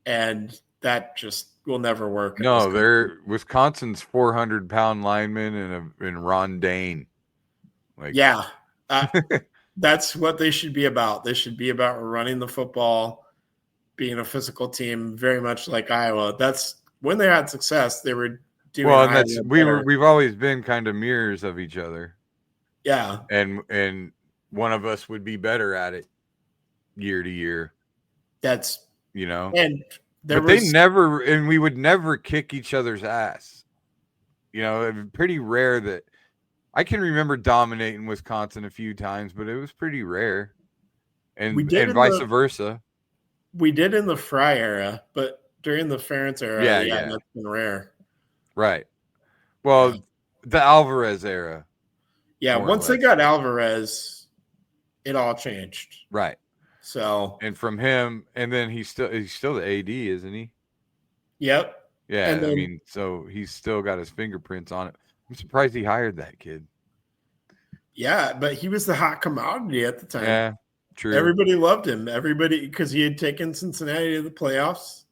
[SPEAKER 4] and that just will never work.
[SPEAKER 5] No, they're Wisconsin's 400-pound lineman and Ron Dane. Like,
[SPEAKER 4] yeah, that's what they should be about. They should be about running the football, being a physical team, very much like Iowa. That's when they had success. They were doing
[SPEAKER 5] well, and
[SPEAKER 4] Iowa
[SPEAKER 5] we've always been kind of mirrors of each other.
[SPEAKER 4] Yeah,
[SPEAKER 5] and one of us would be better at it year to year.
[SPEAKER 4] That's
[SPEAKER 5] and we would never kick each other's ass. You know, it was pretty rare that I can remember dominating Wisconsin a few times, but it was pretty rare. And vice versa.
[SPEAKER 4] We did in the Fry era, but during the Ferentz era, that's been rare.
[SPEAKER 5] Right. Well, the Alvarez era.
[SPEAKER 4] Yeah, once they got Alvarez, it all changed.
[SPEAKER 5] Right.
[SPEAKER 4] So,
[SPEAKER 5] and from him, and then he's still the AD, isn't he?
[SPEAKER 4] Yep.
[SPEAKER 5] Yeah, I mean, so he's still got his fingerprints on it. I'm surprised he hired that kid.
[SPEAKER 4] Yeah, but he was the hot commodity at the time.
[SPEAKER 5] Yeah, true.
[SPEAKER 4] Everybody loved him. Everybody, because he had taken Cincinnati to the playoffs,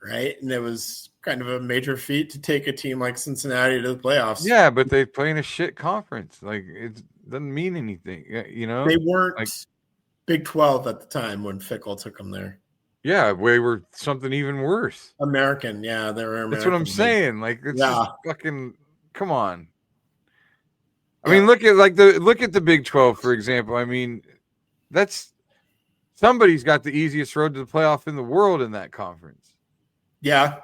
[SPEAKER 4] right? And it was kind of a major feat to take a team like Cincinnati to the playoffs.
[SPEAKER 5] Yeah, but they play in a shit conference. Like, it doesn't mean anything, you know?
[SPEAKER 4] They weren't Big 12 at the time when Fickle took them there.
[SPEAKER 5] Yeah, we were something even worse.
[SPEAKER 4] American, yeah, they were American.
[SPEAKER 5] That's what I'm saying. Like, it's just fucking, come on. I mean, look at the Big 12, for example. I mean, somebody's got the easiest road to the playoff in the world in that conference.
[SPEAKER 4] Yeah.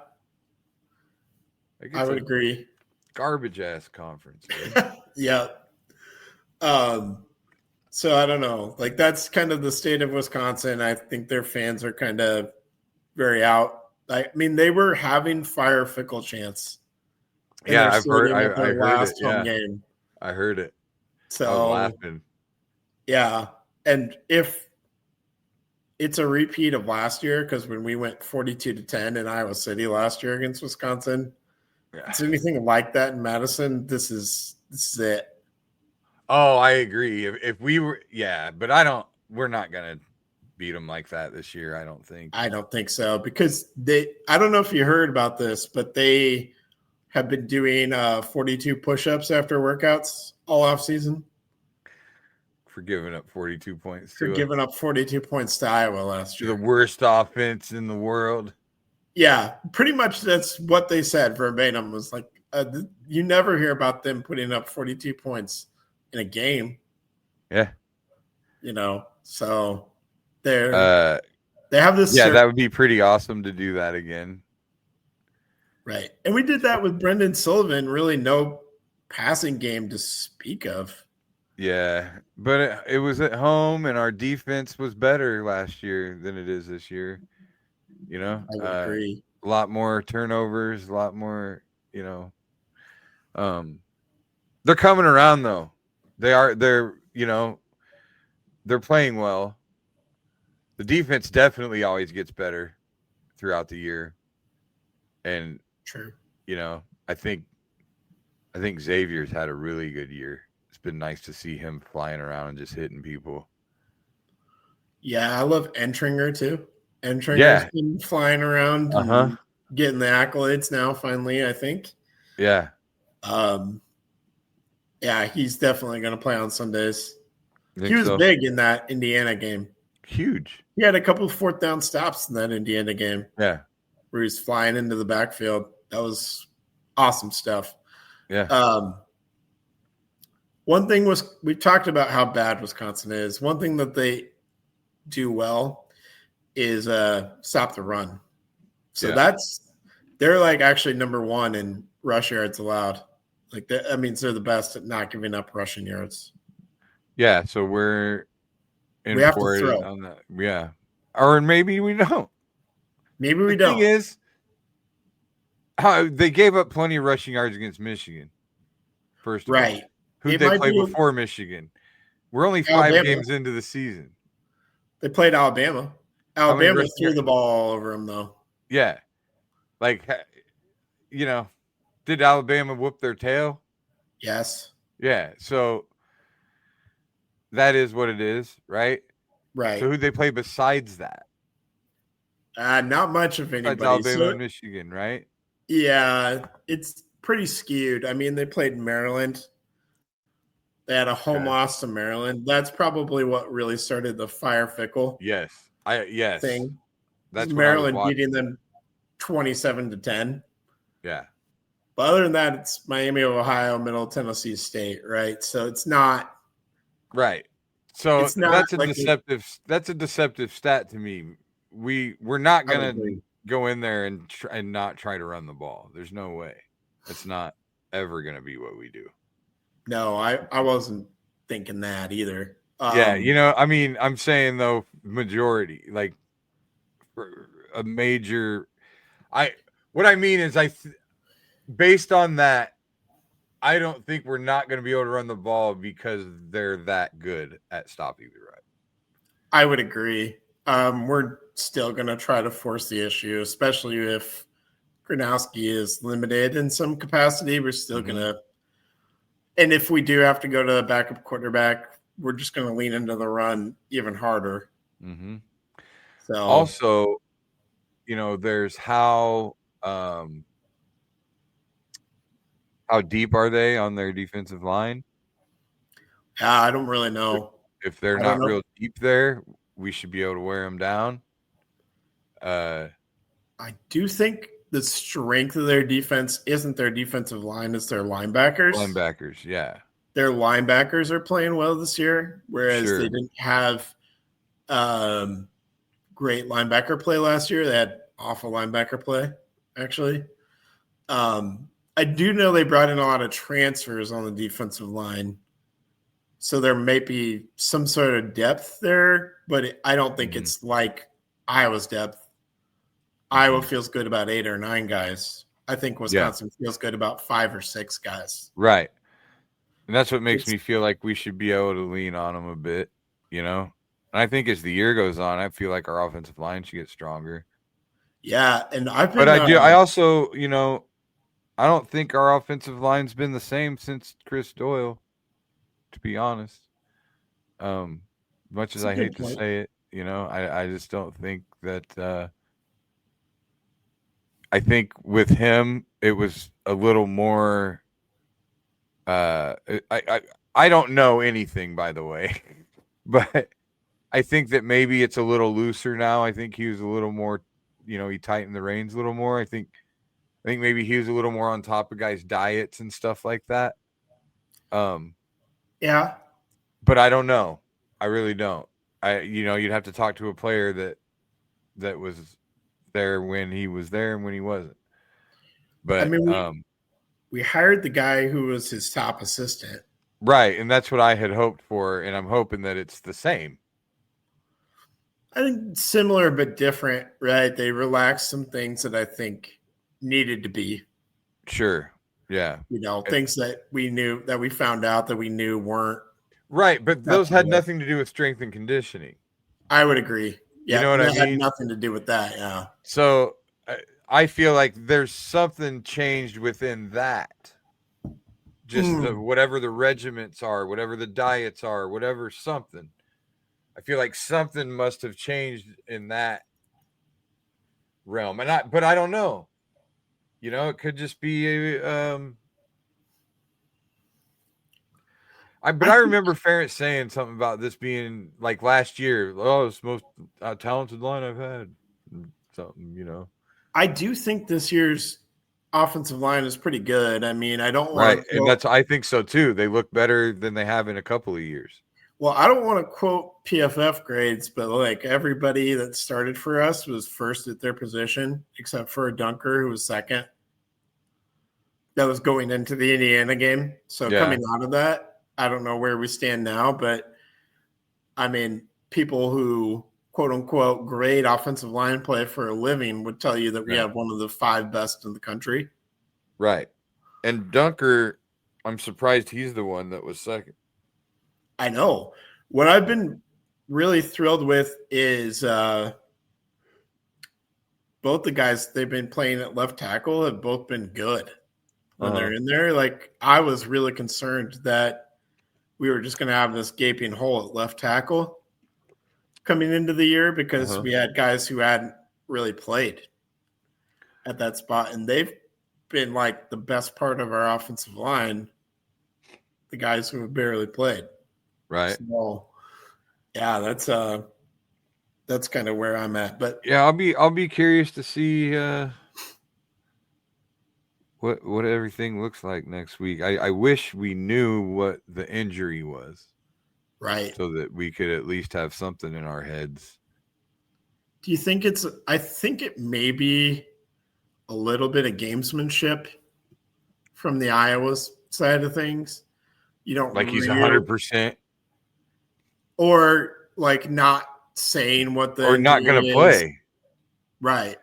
[SPEAKER 4] I would agree.
[SPEAKER 5] Garbage ass conference. Right?
[SPEAKER 4] Yeah. So I don't know. Like, that's kind of the state of Wisconsin. I think their fans are kind of very out. I mean, they were having fire Fickle chants.
[SPEAKER 5] Yeah, I've heard. I heard it.
[SPEAKER 4] Home game.
[SPEAKER 5] I heard it.
[SPEAKER 4] So
[SPEAKER 5] I was laughing.
[SPEAKER 4] Yeah, and if it's a repeat of last year, because when we went 42-10 in Iowa City last year against Wisconsin, is there anything like that in Madison? This is it.
[SPEAKER 5] Oh, I agree. If we were, but we're not going to beat them like that this year. I don't think.
[SPEAKER 4] I don't think so, because I don't know if you heard about this, but they have been doing 42 push-ups after workouts all off season.
[SPEAKER 5] for giving up 42 points
[SPEAKER 4] for
[SPEAKER 5] to
[SPEAKER 4] giving up 42 points to Iowa last
[SPEAKER 5] the
[SPEAKER 4] year.
[SPEAKER 5] worst offense in the world.
[SPEAKER 4] Yeah, pretty much that's what they said verbatim. Was like, you never hear about them putting up 42 points in a game.
[SPEAKER 5] Yeah.
[SPEAKER 4] So they
[SPEAKER 5] They
[SPEAKER 4] have this.
[SPEAKER 5] Yeah, that would be pretty awesome to do that again.
[SPEAKER 4] Right. And we did that with Brendan Sullivan. Really no passing game to speak of.
[SPEAKER 5] Yeah, but it was at home, and our defense was better last year than it is this year.
[SPEAKER 4] I would agree.
[SPEAKER 5] A lot more turnovers, a lot more, they're coming around though. They're playing well. The defense definitely always gets better throughout the year. And
[SPEAKER 4] True.
[SPEAKER 5] I think Xavier's had a really good year. It's been nice to see him flying around and just hitting people.
[SPEAKER 4] Yeah, I love Entringer too. Entringer's been flying around and getting the accolades now, finally, I think.
[SPEAKER 5] Yeah.
[SPEAKER 4] Yeah, he's definitely going to play on Sundays.
[SPEAKER 5] He
[SPEAKER 4] was big in that Indiana game.
[SPEAKER 5] Huge.
[SPEAKER 4] He had a couple of fourth down stops in that Indiana game.
[SPEAKER 5] Yeah.
[SPEAKER 4] Where he's flying into the backfield. That was awesome stuff.
[SPEAKER 5] Yeah.
[SPEAKER 4] One thing was, we talked about how bad Wisconsin is. One thing that they do well is stop the run. So they're like actually number one in rush yards allowed. Like that means they're the best at not giving up rushing yards.
[SPEAKER 5] Yeah, so we
[SPEAKER 4] have to throw
[SPEAKER 5] on that. Yeah. Or maybe we don't.
[SPEAKER 4] Maybe we don't.
[SPEAKER 5] The thing is, they gave up plenty of rushing yards against Michigan. First of all. Who did they play before Michigan? We're only 5 games into the season.
[SPEAKER 4] They played Alabama. Alabama threw the ball all over them, though.
[SPEAKER 5] Yeah. Like, did Alabama whoop their tail?
[SPEAKER 4] Yes.
[SPEAKER 5] Yeah. So that is what it is, right?
[SPEAKER 4] Right.
[SPEAKER 5] So who they play besides that?
[SPEAKER 4] Not much of anybody.
[SPEAKER 5] Alabama and Michigan, right?
[SPEAKER 4] Yeah, it's pretty skewed. I mean, they played Maryland. They had a home loss to Maryland. That's probably what really started the Fire Fickle.
[SPEAKER 5] Yes.
[SPEAKER 4] Thing.
[SPEAKER 5] That's
[SPEAKER 4] Maryland beating them 27-10.
[SPEAKER 5] Yeah.
[SPEAKER 4] But other than that, it's Miami of Ohio, Middle Tennessee State, right? So it's not
[SPEAKER 5] right. So that's a
[SPEAKER 4] like
[SPEAKER 5] deceptive stat to me. We're not gonna go in there and not try to run the ball. There's no way. It's not ever gonna be what we do.
[SPEAKER 4] No, I wasn't thinking that either.
[SPEAKER 5] I'm saying though, majority, like for a major. What I mean is, based on that, I don't think we're not going to be able to run the ball because they're that good at stopping the run.
[SPEAKER 4] I would agree. We're still going to try to force the issue, especially if Gronowski is limited in some capacity. We're still going to. And if we do have to go to a backup quarterback, we're just going to lean into the run even harder.
[SPEAKER 5] Mm-hmm.
[SPEAKER 4] So
[SPEAKER 5] also, there's how deep are they on their defensive line?
[SPEAKER 4] I don't really know.
[SPEAKER 5] If they're not real deep there, we should be able to wear them down.
[SPEAKER 4] I do think the strength of their defense isn't their defensive line, it's their linebackers.
[SPEAKER 5] Linebackers, yeah.
[SPEAKER 4] Their linebackers are playing well this year, whereas they didn't have great linebacker play last year. They had awful linebacker play, actually. I do know they brought in a lot of transfers on the defensive line. So there may be some sort of depth there, but I don't think it's like Iowa's depth. Iowa feels good about 8 or 9 guys. I think Wisconsin feels good about 5 or 6 guys.
[SPEAKER 5] Right. And that's what makes me feel like we should be able to lean on them a bit, And I think as the year goes on, I feel like our offensive line should get stronger.
[SPEAKER 4] Yeah, and
[SPEAKER 5] I also, I don't think our offensive line's been the same since Chris Doyle, to be honest. Much as I hate to say it, I just don't think that I think with him it was a little more I don't know anything, by the way. But I think that maybe it's a little looser now. I think he was a little more, he tightened the reins a little more. I think maybe he was a little more on top of guys' diets and stuff like that.
[SPEAKER 4] Yeah.
[SPEAKER 5] But I don't know. I really don't. You'd have to talk to a player that was there when he was there and when he wasn't.
[SPEAKER 4] I
[SPEAKER 5] But
[SPEAKER 4] mean, we hired the guy who was his top assistant.
[SPEAKER 5] right, and that's what I had hoped for, and I'm hoping that it's the same.
[SPEAKER 4] I think similar but different, right? They relaxed some things that I think needed to be.
[SPEAKER 5] Sure. Yeah.
[SPEAKER 4] Things that we knew, that we found out that we knew weren't.
[SPEAKER 5] Right, but those had nothing to do with strength and conditioning.
[SPEAKER 4] I would agree. Yeah,
[SPEAKER 5] you know what I mean?
[SPEAKER 4] Had nothing to do with that. Yeah.
[SPEAKER 5] So I feel like there's something changed within that. Just whatever the regiments are, whatever the diets are, whatever something. I feel like something must have changed in that realm, but I don't know. It could just be I remember Ferentz saying something about this being like last year. Oh, it's the most talented line I've had. Something.
[SPEAKER 4] I do think this year's offensive line is pretty good. I mean, I don't
[SPEAKER 5] right,
[SPEAKER 4] want
[SPEAKER 5] and I think so too. They look better than they have in a couple of years.
[SPEAKER 4] Well, I don't want to quote PFF grades, but like everybody that started for us was first at their position, except for a dunker who was second. That was going into the Indiana game. So coming out of that, I don't know where we stand now, but I mean, people who quote unquote grade offensive line play for a living would tell you that we have one of the 5 best in the country.
[SPEAKER 5] Right. And Dunker, I'm surprised he's the one that was second.
[SPEAKER 4] I know. What I've been really thrilled with is both the guys they've been playing at left tackle have both been good when they're in there. Like, I was really concerned that we were just going to have this gaping hole at left tackle coming into the year because we had guys who hadn't really played at that spot, and they've been like the best part of our offensive line, the guys who have barely played.
[SPEAKER 5] Right.
[SPEAKER 4] So, yeah, that's kind of where I'm at. But
[SPEAKER 5] yeah, I'll be curious to see what everything looks like next week. I wish we knew what the injury was.
[SPEAKER 4] Right.
[SPEAKER 5] So that we could at least have something in our heads.
[SPEAKER 4] Do you think I think it may be a little bit of gamesmanship from the Iowa side of things. You don't
[SPEAKER 5] like he's 100%.
[SPEAKER 4] Or like not saying what the
[SPEAKER 5] or not going to play.
[SPEAKER 4] Right.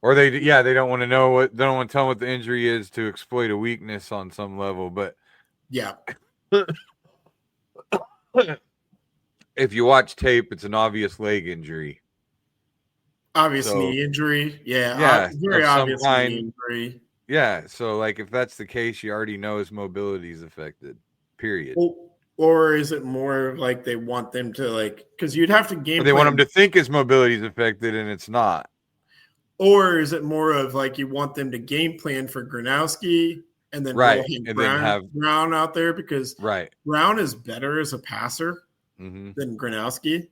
[SPEAKER 5] Or they don't want to know they don't want to tell them what the injury is to exploit a weakness on some level. But
[SPEAKER 4] yeah,
[SPEAKER 5] if you watch tape, it's an obvious leg injury.
[SPEAKER 4] Obvious knee injury.
[SPEAKER 5] Yeah.
[SPEAKER 4] Very obvious knee injury.
[SPEAKER 5] Yeah. So like if that's the case, you already know his mobility is affected. Period.
[SPEAKER 4] Or is it more like they want them to because you'd have to game.
[SPEAKER 5] They want them to think his mobility is affected and it's not.
[SPEAKER 4] Or is it more of like you want them to game plan for Gronowski and then have Brown out there because Brown is better as a passer than Gronowski.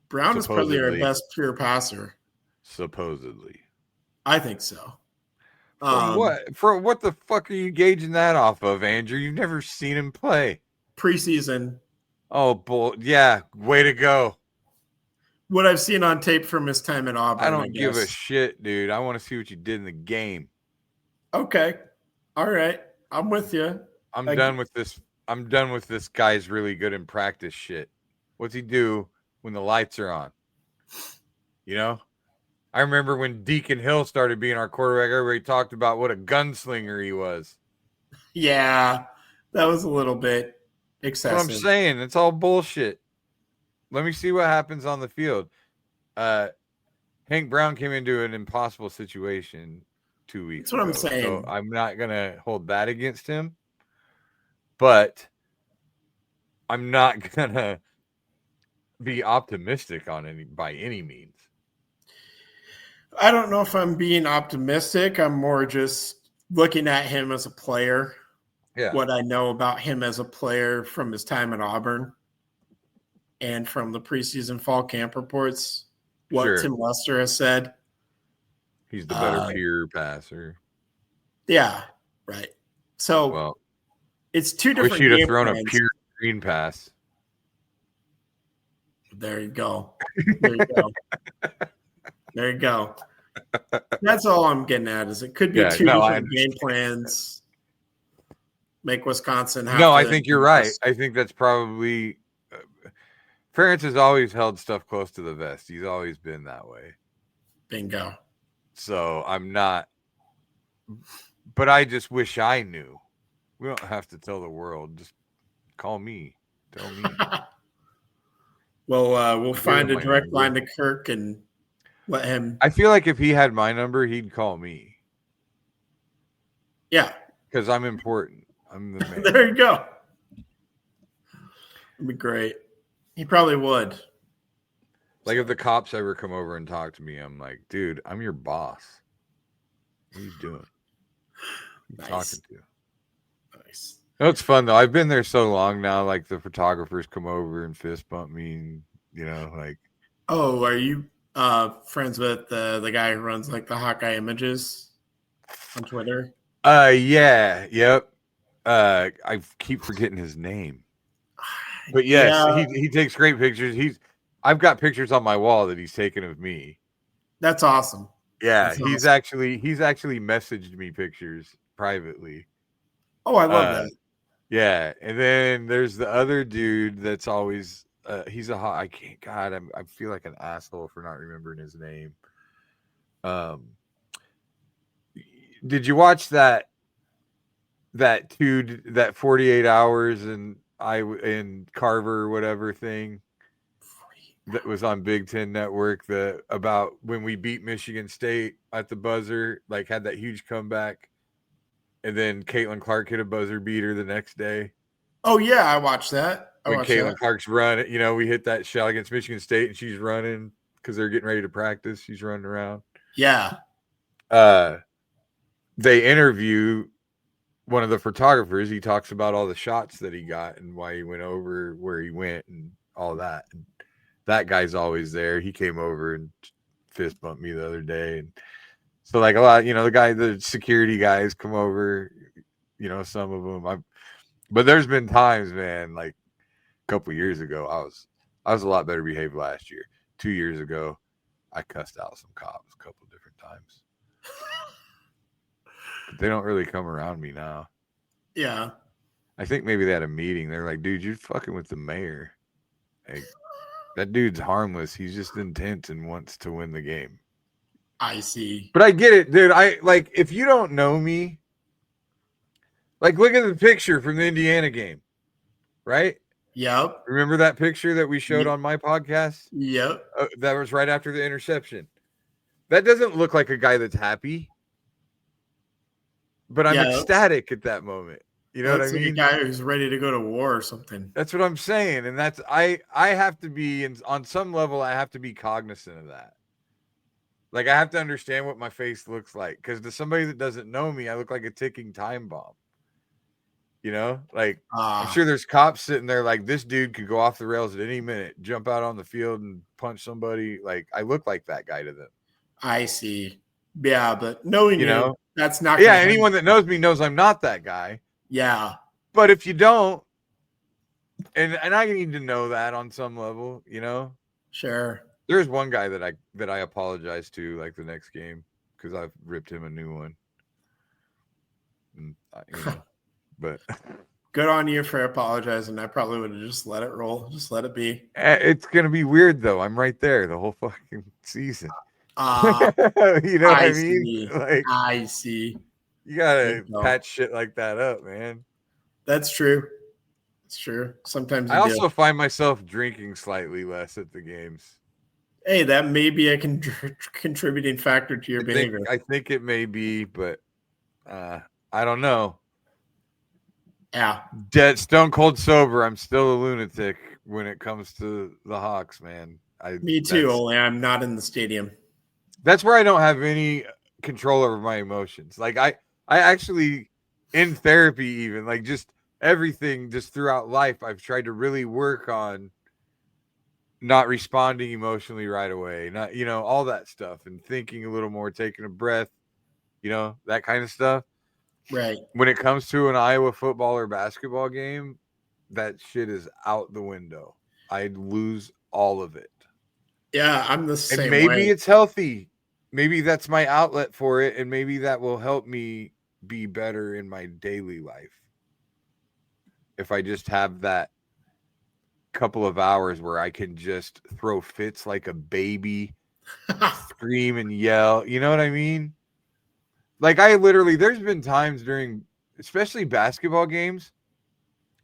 [SPEAKER 4] Brown is probably our best pure passer.
[SPEAKER 5] Supposedly.
[SPEAKER 4] I think so.
[SPEAKER 5] What the fuck are you gauging that off of, Andrew? You've never seen him play.
[SPEAKER 4] Preseason.
[SPEAKER 5] Oh, yeah. Way to go.
[SPEAKER 4] What I've seen on tape from his time at Auburn.
[SPEAKER 5] I don't give a shit, dude. I want to see what you did in the game.
[SPEAKER 4] Okay. All right. I'm with you.
[SPEAKER 5] I'm done with this. I'm done with this guy's really good in practice shit. What's he do when the lights are on? I remember when Deacon Hill started being our quarterback, everybody talked about what a gunslinger he was.
[SPEAKER 4] Yeah, that was a little bit excessive.
[SPEAKER 5] That's what I'm saying. It's all bullshit. Let me see what happens on the field. Hank Brown came into an impossible situation 2 weeks ago.
[SPEAKER 4] That's what I'm saying.
[SPEAKER 5] So I'm not going to hold that against him. But I'm not going to be optimistic by any means.
[SPEAKER 4] I don't know if I'm being optimistic. I'm more just looking at him as a player.
[SPEAKER 5] Yeah.
[SPEAKER 4] What I know about him as a player from his time at Auburn. and from the preseason fall camp reports, what
[SPEAKER 5] Sure.
[SPEAKER 4] Tim Lester has said.
[SPEAKER 5] He's the better pure passer.
[SPEAKER 4] Yeah, right. So
[SPEAKER 5] Well,
[SPEAKER 4] it's two
[SPEAKER 5] I
[SPEAKER 4] different
[SPEAKER 5] wish you'd have
[SPEAKER 4] game
[SPEAKER 5] thrown
[SPEAKER 4] plans.
[SPEAKER 5] a pure green pass.
[SPEAKER 4] There you go. There you go. There you go. That's all I'm getting at. Is it could be two different game plans. Make Wisconsin have.
[SPEAKER 5] No, I think you're right. I think that's probably. Ferentz has always held stuff close to the vest. He's always been that way.
[SPEAKER 4] Bingo.
[SPEAKER 5] So I'm not. But I just wish I knew. We don't have to tell the world. Just call me. Tell me.
[SPEAKER 4] Well, we'll find a direct
[SPEAKER 5] number.
[SPEAKER 4] line to Kirk and let him.
[SPEAKER 5] I feel like if he had my number, he'd call me.
[SPEAKER 4] Yeah.
[SPEAKER 5] Because I'm important. I'm the man.
[SPEAKER 4] There you go. It'd be great. He probably would.
[SPEAKER 5] Like if the cops ever come over and talk to me, I'm like, dude, I'm your boss. What are you doing? What are you talking to?
[SPEAKER 4] Nice.
[SPEAKER 5] No, it's fun though. I've been there so long now. Like the photographers come over and fist bump me, and like.
[SPEAKER 4] Oh, are you friends with the guy who runs like the Hawkeye Images on Twitter?
[SPEAKER 5] Yeah, yep. I keep forgetting his name, but yes, he takes great pictures. I've got pictures on my wall that he's taken of me.
[SPEAKER 4] That's awesome.
[SPEAKER 5] Yeah, he's actually messaged me pictures privately.
[SPEAKER 4] Oh, I love that.
[SPEAKER 5] Yeah, and then there's the other dude that's always he's I can't. God, I feel like an asshole for not remembering his name. Did you watch that 48 hours and Carver or whatever thing that was on Big Ten Network about when we beat Michigan State at the buzzer, like had that huge comeback, and then Caitlin Clark hit a buzzer beater the next day.
[SPEAKER 4] Oh yeah, I watched that.
[SPEAKER 5] When Caitlin Clark's running, we hit that shot against Michigan State, and she's running because they're getting ready to practice. She's running around.
[SPEAKER 4] Yeah.
[SPEAKER 5] They interview one of the photographers. He talks about all the shots that he got and why he went over where he went and all that. And that guy's always there. He came over and fist bumped me the other day. And so like a lot, the security guys come over, some of them. But there's been times, man, like a couple years ago, I was a lot better behaved last year. 2 years ago, I cussed out some cops a couple different times. But they don't really come around me now.
[SPEAKER 4] Yeah.
[SPEAKER 5] I think maybe they had a meeting. They're like, dude, you're fucking with the mayor. Like, that dude's harmless. He's just intense and wants to win the game.
[SPEAKER 4] I see.
[SPEAKER 5] But I get it, dude. If you don't know me, like, look at the picture from the Indiana game, right?
[SPEAKER 4] Yep.
[SPEAKER 5] Remember that picture that we showed on my podcast?
[SPEAKER 4] Yep.
[SPEAKER 5] That was right after the interception. That doesn't look like a guy that's happy, but I'm ecstatic at that moment. You know what I mean?
[SPEAKER 4] A guy who's ready to go to war or something.
[SPEAKER 5] That's what I'm saying, and that's I have to be on some level. I have to be cognizant of that. Like I have to understand what my face looks like, because to somebody that doesn't know me, I look like a ticking time bomb. I'm sure there's cops sitting there like, this dude could go off the rails at any minute, jump out on the field and punch somebody. Like I look like that guy to them.
[SPEAKER 4] I see. Yeah, but knowing you, that's not.
[SPEAKER 5] Yeah, anyone that knows me knows I'm not that guy.
[SPEAKER 4] Yeah.
[SPEAKER 5] But if you don't, and I need to know that on some level,
[SPEAKER 4] Sure.
[SPEAKER 5] There's one guy that I apologized to like the next game because I've ripped him a new one. And, but
[SPEAKER 4] good on you for apologizing. I probably would have just let it roll. Just let it be.
[SPEAKER 5] It's gonna be weird though. I'm right there the whole fucking season.
[SPEAKER 4] You
[SPEAKER 5] know what I mean?
[SPEAKER 4] See.
[SPEAKER 5] Like,
[SPEAKER 4] I see.
[SPEAKER 5] You gotta patch shit like that up, man.
[SPEAKER 4] That's true. It's true. Sometimes
[SPEAKER 5] I also find myself drinking slightly less at the games.
[SPEAKER 4] Hey, that may be a contributing factor to your behavior.
[SPEAKER 5] I think it may be, but I don't know.
[SPEAKER 4] Yeah.
[SPEAKER 5] Dead stone cold sober. I'm still a lunatic when it comes to the Hawks, man.
[SPEAKER 4] Me too, only I'm not in the stadium.
[SPEAKER 5] That's where I don't have any control over my emotions. Like I actually, in therapy even, like just everything just throughout life, I've tried to really work on not responding emotionally right away, not, all that stuff, and thinking a little more, taking a breath, that kind of stuff.
[SPEAKER 4] Right.
[SPEAKER 5] When it comes to an Iowa football or basketball game, that shit is out the window. I'd lose all of it.
[SPEAKER 4] Yeah, I'm the
[SPEAKER 5] And
[SPEAKER 4] same
[SPEAKER 5] maybe
[SPEAKER 4] way.
[SPEAKER 5] it's healthy. Maybe that's my outlet for it, and maybe that will help me be better in my daily life. If I just have that couple of hours where I can just throw fits like a baby, scream and yell. You know what I mean? Like there's been times during, especially basketball games,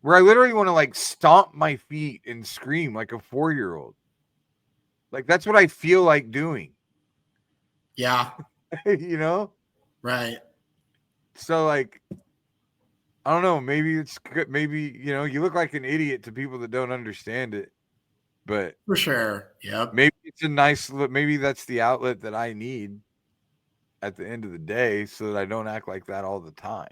[SPEAKER 5] where I literally want to like stomp my feet and scream like a 4-year-old. Like that's what I feel like doing.
[SPEAKER 4] Yeah. Right.
[SPEAKER 5] So like, I don't know. Maybe it's good. Maybe, you look like an idiot to people that don't understand it, but
[SPEAKER 4] For sure. Yep.
[SPEAKER 5] maybe it's maybe that's the outlet that I need at the end of the day so that I don't act like that all the time.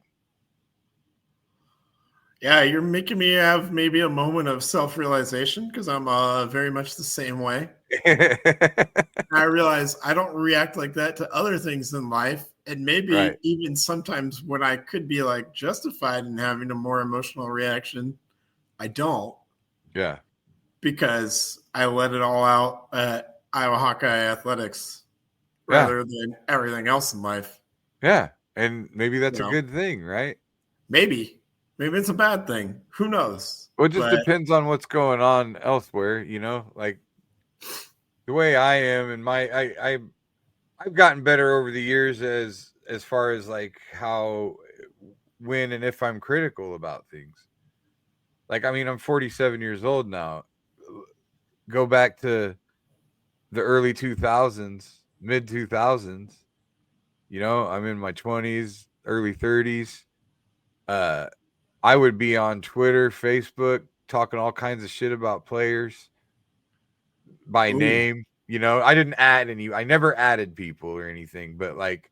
[SPEAKER 4] Yeah, you're making me have maybe a moment of self-realization because I'm very much the same way. I realize I don't react like that to other things in life. And maybe
[SPEAKER 5] Right.
[SPEAKER 4] even sometimes when I could be like justified in having a more emotional reaction, I don't.
[SPEAKER 5] Yeah.
[SPEAKER 4] Because I let it all out at Iowa Hawkeye Athletics rather than everything else in life.
[SPEAKER 5] Yeah. And maybe that's a good thing, right?
[SPEAKER 4] Maybe it's a bad thing. Who knows?
[SPEAKER 5] Well, it just depends on what's going on elsewhere, like the way I am and I've gotten better over the years as far as like how, when and if I'm critical about things. Like, I mean, I'm 47 years old now. Go back to the early 2000s, mid 2000s, I'm in my 20s, early 30s. I would be on Twitter, Facebook, talking all kinds of shit about players by name. I didn't add I never added people or anything, but like,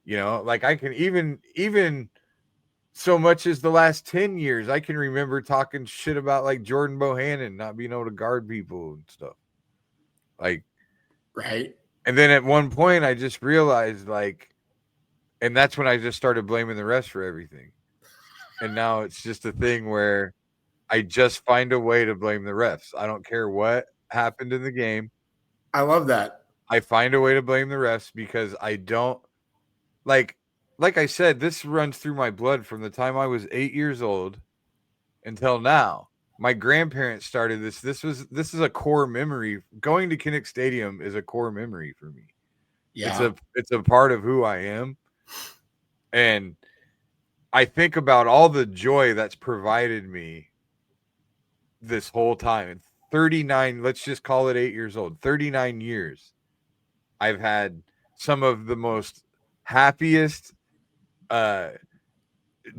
[SPEAKER 5] like I can even so much as the last 10 years, I can remember talking shit about like Jordan Bohannon not being able to guard people and stuff. Like,
[SPEAKER 4] right.
[SPEAKER 5] And then at one point I just realized and that's when I just started blaming the refs for everything. And now it's just a thing where I just find a way to blame the refs. I don't care what happened in the game.
[SPEAKER 4] I love that.
[SPEAKER 5] I find a way to blame the refs because I don't like I said, this runs through my blood from the time I was 8 years old until now. My grandparents started this. This is a core memory. Going to Kinnick Stadium is a core memory for me.
[SPEAKER 4] Yeah.
[SPEAKER 5] It's a part of who I am. And I think about all the joy that's provided me this whole time. 39, let's just call it 8 years old, 39 years. I've had some of the most happiest,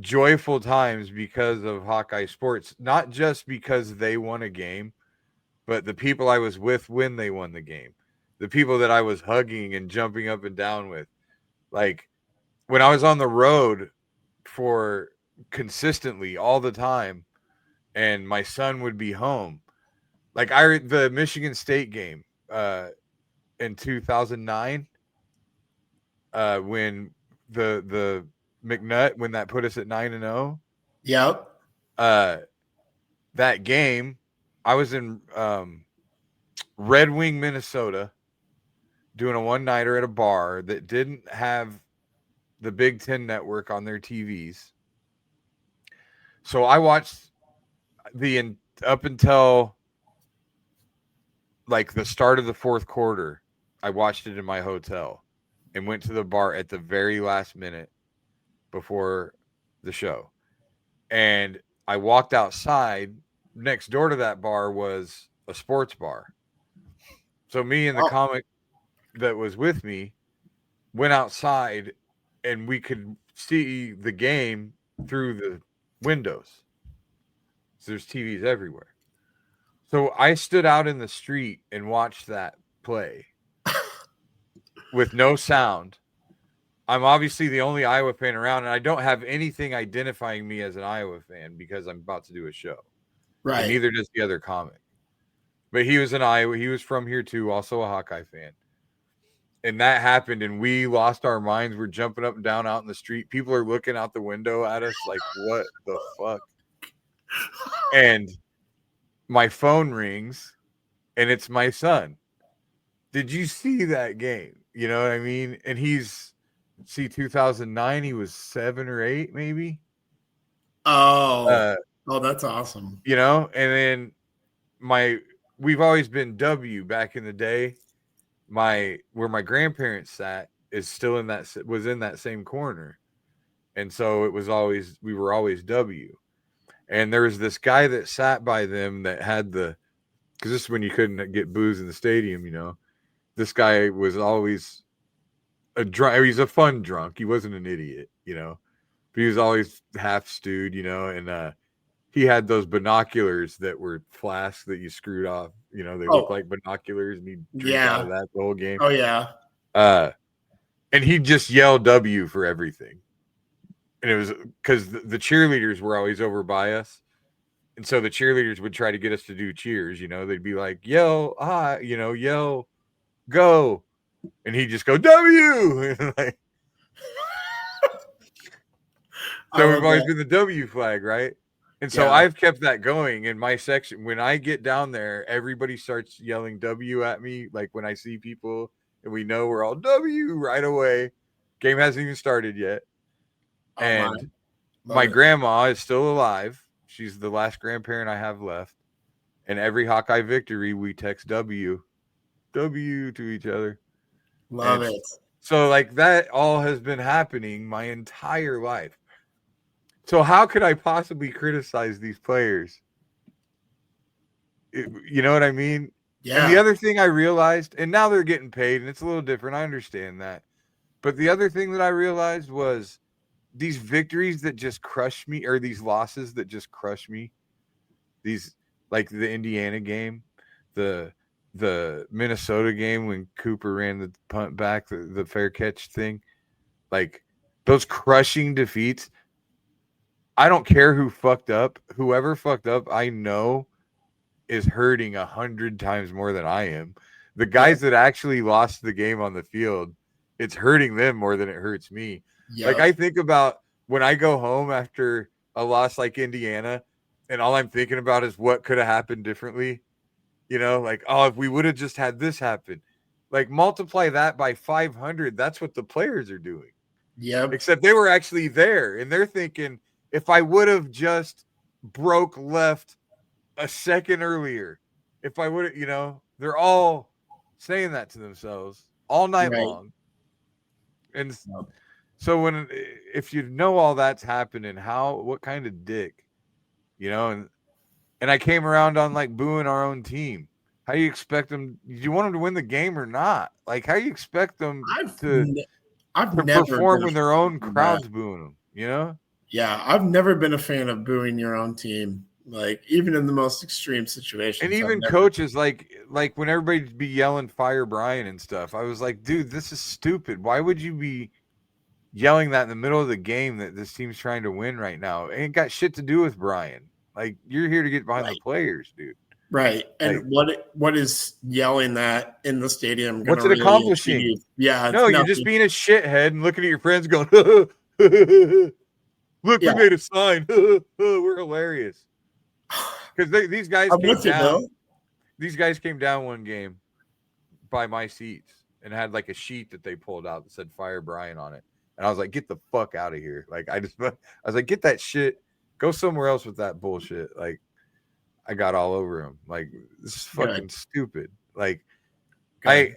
[SPEAKER 5] joyful times because of Hawkeye sports, not just because they won a game, but the people I was with when they won the game, the people that I was hugging and jumping up and down with. Like when I was on the road for consistently all the time and my son would be home, like the Michigan State game in 2009, when the McNutt, when that put us at 9-0.
[SPEAKER 4] Yep.
[SPEAKER 5] That game, I was in Red Wing, Minnesota, doing a one-nighter at a bar that didn't have the Big Ten Network on their TVs. So I watched up until like the start of the fourth quarter. I watched it in my hotel and went to the bar at the very last minute before the show. And I walked outside. Next door to that bar was a sports bar. So me and the comic that was with me went outside and we could see the game through the windows. So there's TVs everywhere. So I stood out in the street and watched that play with no sound. I'm obviously the only Iowa fan around, and I don't have anything identifying me as an Iowa fan because I'm about to do a show.
[SPEAKER 4] Right.
[SPEAKER 5] And neither does the other comic. But he was in Iowa. He was from here too, also a Hawkeye fan. And that happened, and we lost our minds. We're jumping up and down out in the street. People are looking out the window at us like, what the fuck? And my phone rings, and it's my son. Did you see that game? You know what I mean? And 2009, he was 7 or 8, maybe.
[SPEAKER 4] Oh, that's awesome.
[SPEAKER 5] You know, and then we've always been W back in the day. Where my grandparents sat is still was in that same corner. And so we were always W. And there was this guy that sat by them that had because this is when you couldn't get booze in the stadium, you know. This guy was always a drunk. He's a fun drunk. He wasn't an idiot, you know, but he was always half stewed, you know, and he had those binoculars that were flasks that you screwed off. You know, they look like binoculars, and he'd drink out of that the whole game.
[SPEAKER 4] Oh, yeah.
[SPEAKER 5] And he'd just yell W for everything. And it was because the cheerleaders were always over by us. And so the cheerleaders would try to get us to do cheers. You know, they'd be like, yell, you know, yell, go. And he'd just go, W. Like, so we've always been the W flag, right? And so I've kept that going in my section. When I get down there, everybody starts yelling W at me. Like when I see people and we know we're all W right away. Game hasn't even started yet. And my grandma is still alive. She's the last grandparent I have left. And every Hawkeye victory, we text W to each other.
[SPEAKER 4] Love it.
[SPEAKER 5] So like that all has been happening my entire life. So how could I possibly criticize these players? You know what I mean?
[SPEAKER 4] Yeah.
[SPEAKER 5] And the other thing I realized, and now they're getting paid, and it's a little different. I understand that. But the other thing that I realized was these victories that just crush me, or these losses that just crush me, these like the Indiana game, the Minnesota game when Cooper ran the punt back, the fair catch thing, like those crushing defeats. I don't care who fucked up. Whoever fucked up, I know is hurting 100 times more than I am. The guys that actually lost the game on the field, it's hurting them more than it hurts me. Yep. Like I think about when I go home after a loss like Indiana, and all I'm thinking about is what could have happened differently. You know, like, oh, if we would have just had this happen. Like multiply that by 500. That's what the players are doing.
[SPEAKER 4] Yeah.
[SPEAKER 5] Except they were actually there, and they're thinking, if I would have just broke left a second earlier, if I would have, you know, they're all saying that to themselves all night long. And so if you know all that's happening, what kind of dick, you know, and I came around on like booing our own team. How do you expect them? Do you want them to win the game or not? Like, how do you expect them to perform when their own crowd's booing them, you know?
[SPEAKER 4] Yeah, I've never been a fan of booing your own team, like even in the most extreme situations.
[SPEAKER 5] And even coaches, like when everybody'd be yelling "Fire Brian" and stuff, I was like, dude, this is stupid. Why would you be yelling that in the middle of the game that this team's trying to win right now? It ain't got shit to do with Brian. Like, you're here to get behind the players, dude.
[SPEAKER 4] Right. And like, what is yelling that in the stadium?
[SPEAKER 5] What's it accomplishing?
[SPEAKER 4] Achieve? Yeah.
[SPEAKER 5] No, you're just being a shithead and looking at your friends going, look, we made a sign. We're hilarious. Because these guys came down. These guys came down one game by my seats and had like a sheet that they pulled out that said "Fire Brian" on it. And I was like, get the fuck out of here. Like, I was like, get that shit. Go somewhere else with that bullshit. Like, I got all over him. Like, this is fucking stupid. Like, I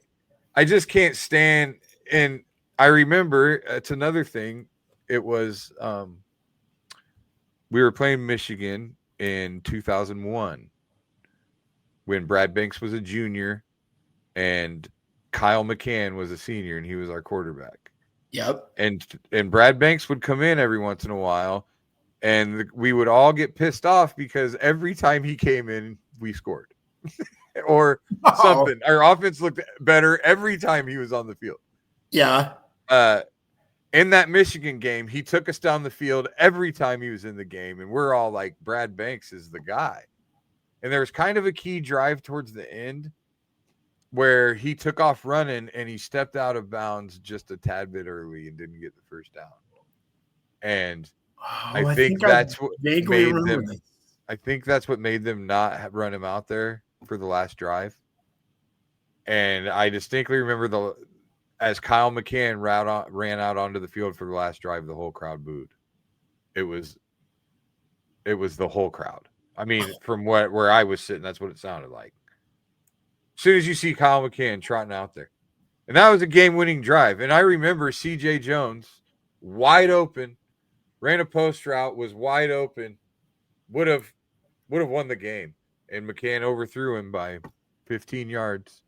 [SPEAKER 5] just can't stand. And I remember, it's another thing. It was, we were playing Michigan in 2001 when Brad Banks was a junior and Kyle McCann was a senior, and he was our quarterback.
[SPEAKER 4] Yep.
[SPEAKER 5] And Brad Banks would come in every once in a while, and we would all get pissed off because every time he came in, we scored or something. Our offense looked better every time he was on the field.
[SPEAKER 4] Yeah.
[SPEAKER 5] In that Michigan game, he took us down the field every time he was in the game, and we're all like, Brad Banks is the guy. And there was kind of a key drive towards the end where he took off running and he stepped out of bounds just a tad bit early and didn't get the first down. And I think that's what
[SPEAKER 4] vaguely
[SPEAKER 5] made
[SPEAKER 4] remember
[SPEAKER 5] them.
[SPEAKER 4] this.
[SPEAKER 5] I think that's what made them not run him out there for the last drive. And I distinctly remember as Kyle McCann ran out onto the field for the last drive, the whole crowd booed. It was the whole crowd. I mean, from where I was sitting, that's what it sounded like. As soon as you see Kyle McCann trotting out there. And that was a game-winning drive. And I remember C.J. Jones, wide open, ran a post route, was wide open, would have won the game. And McCann overthrew him by 15 yards.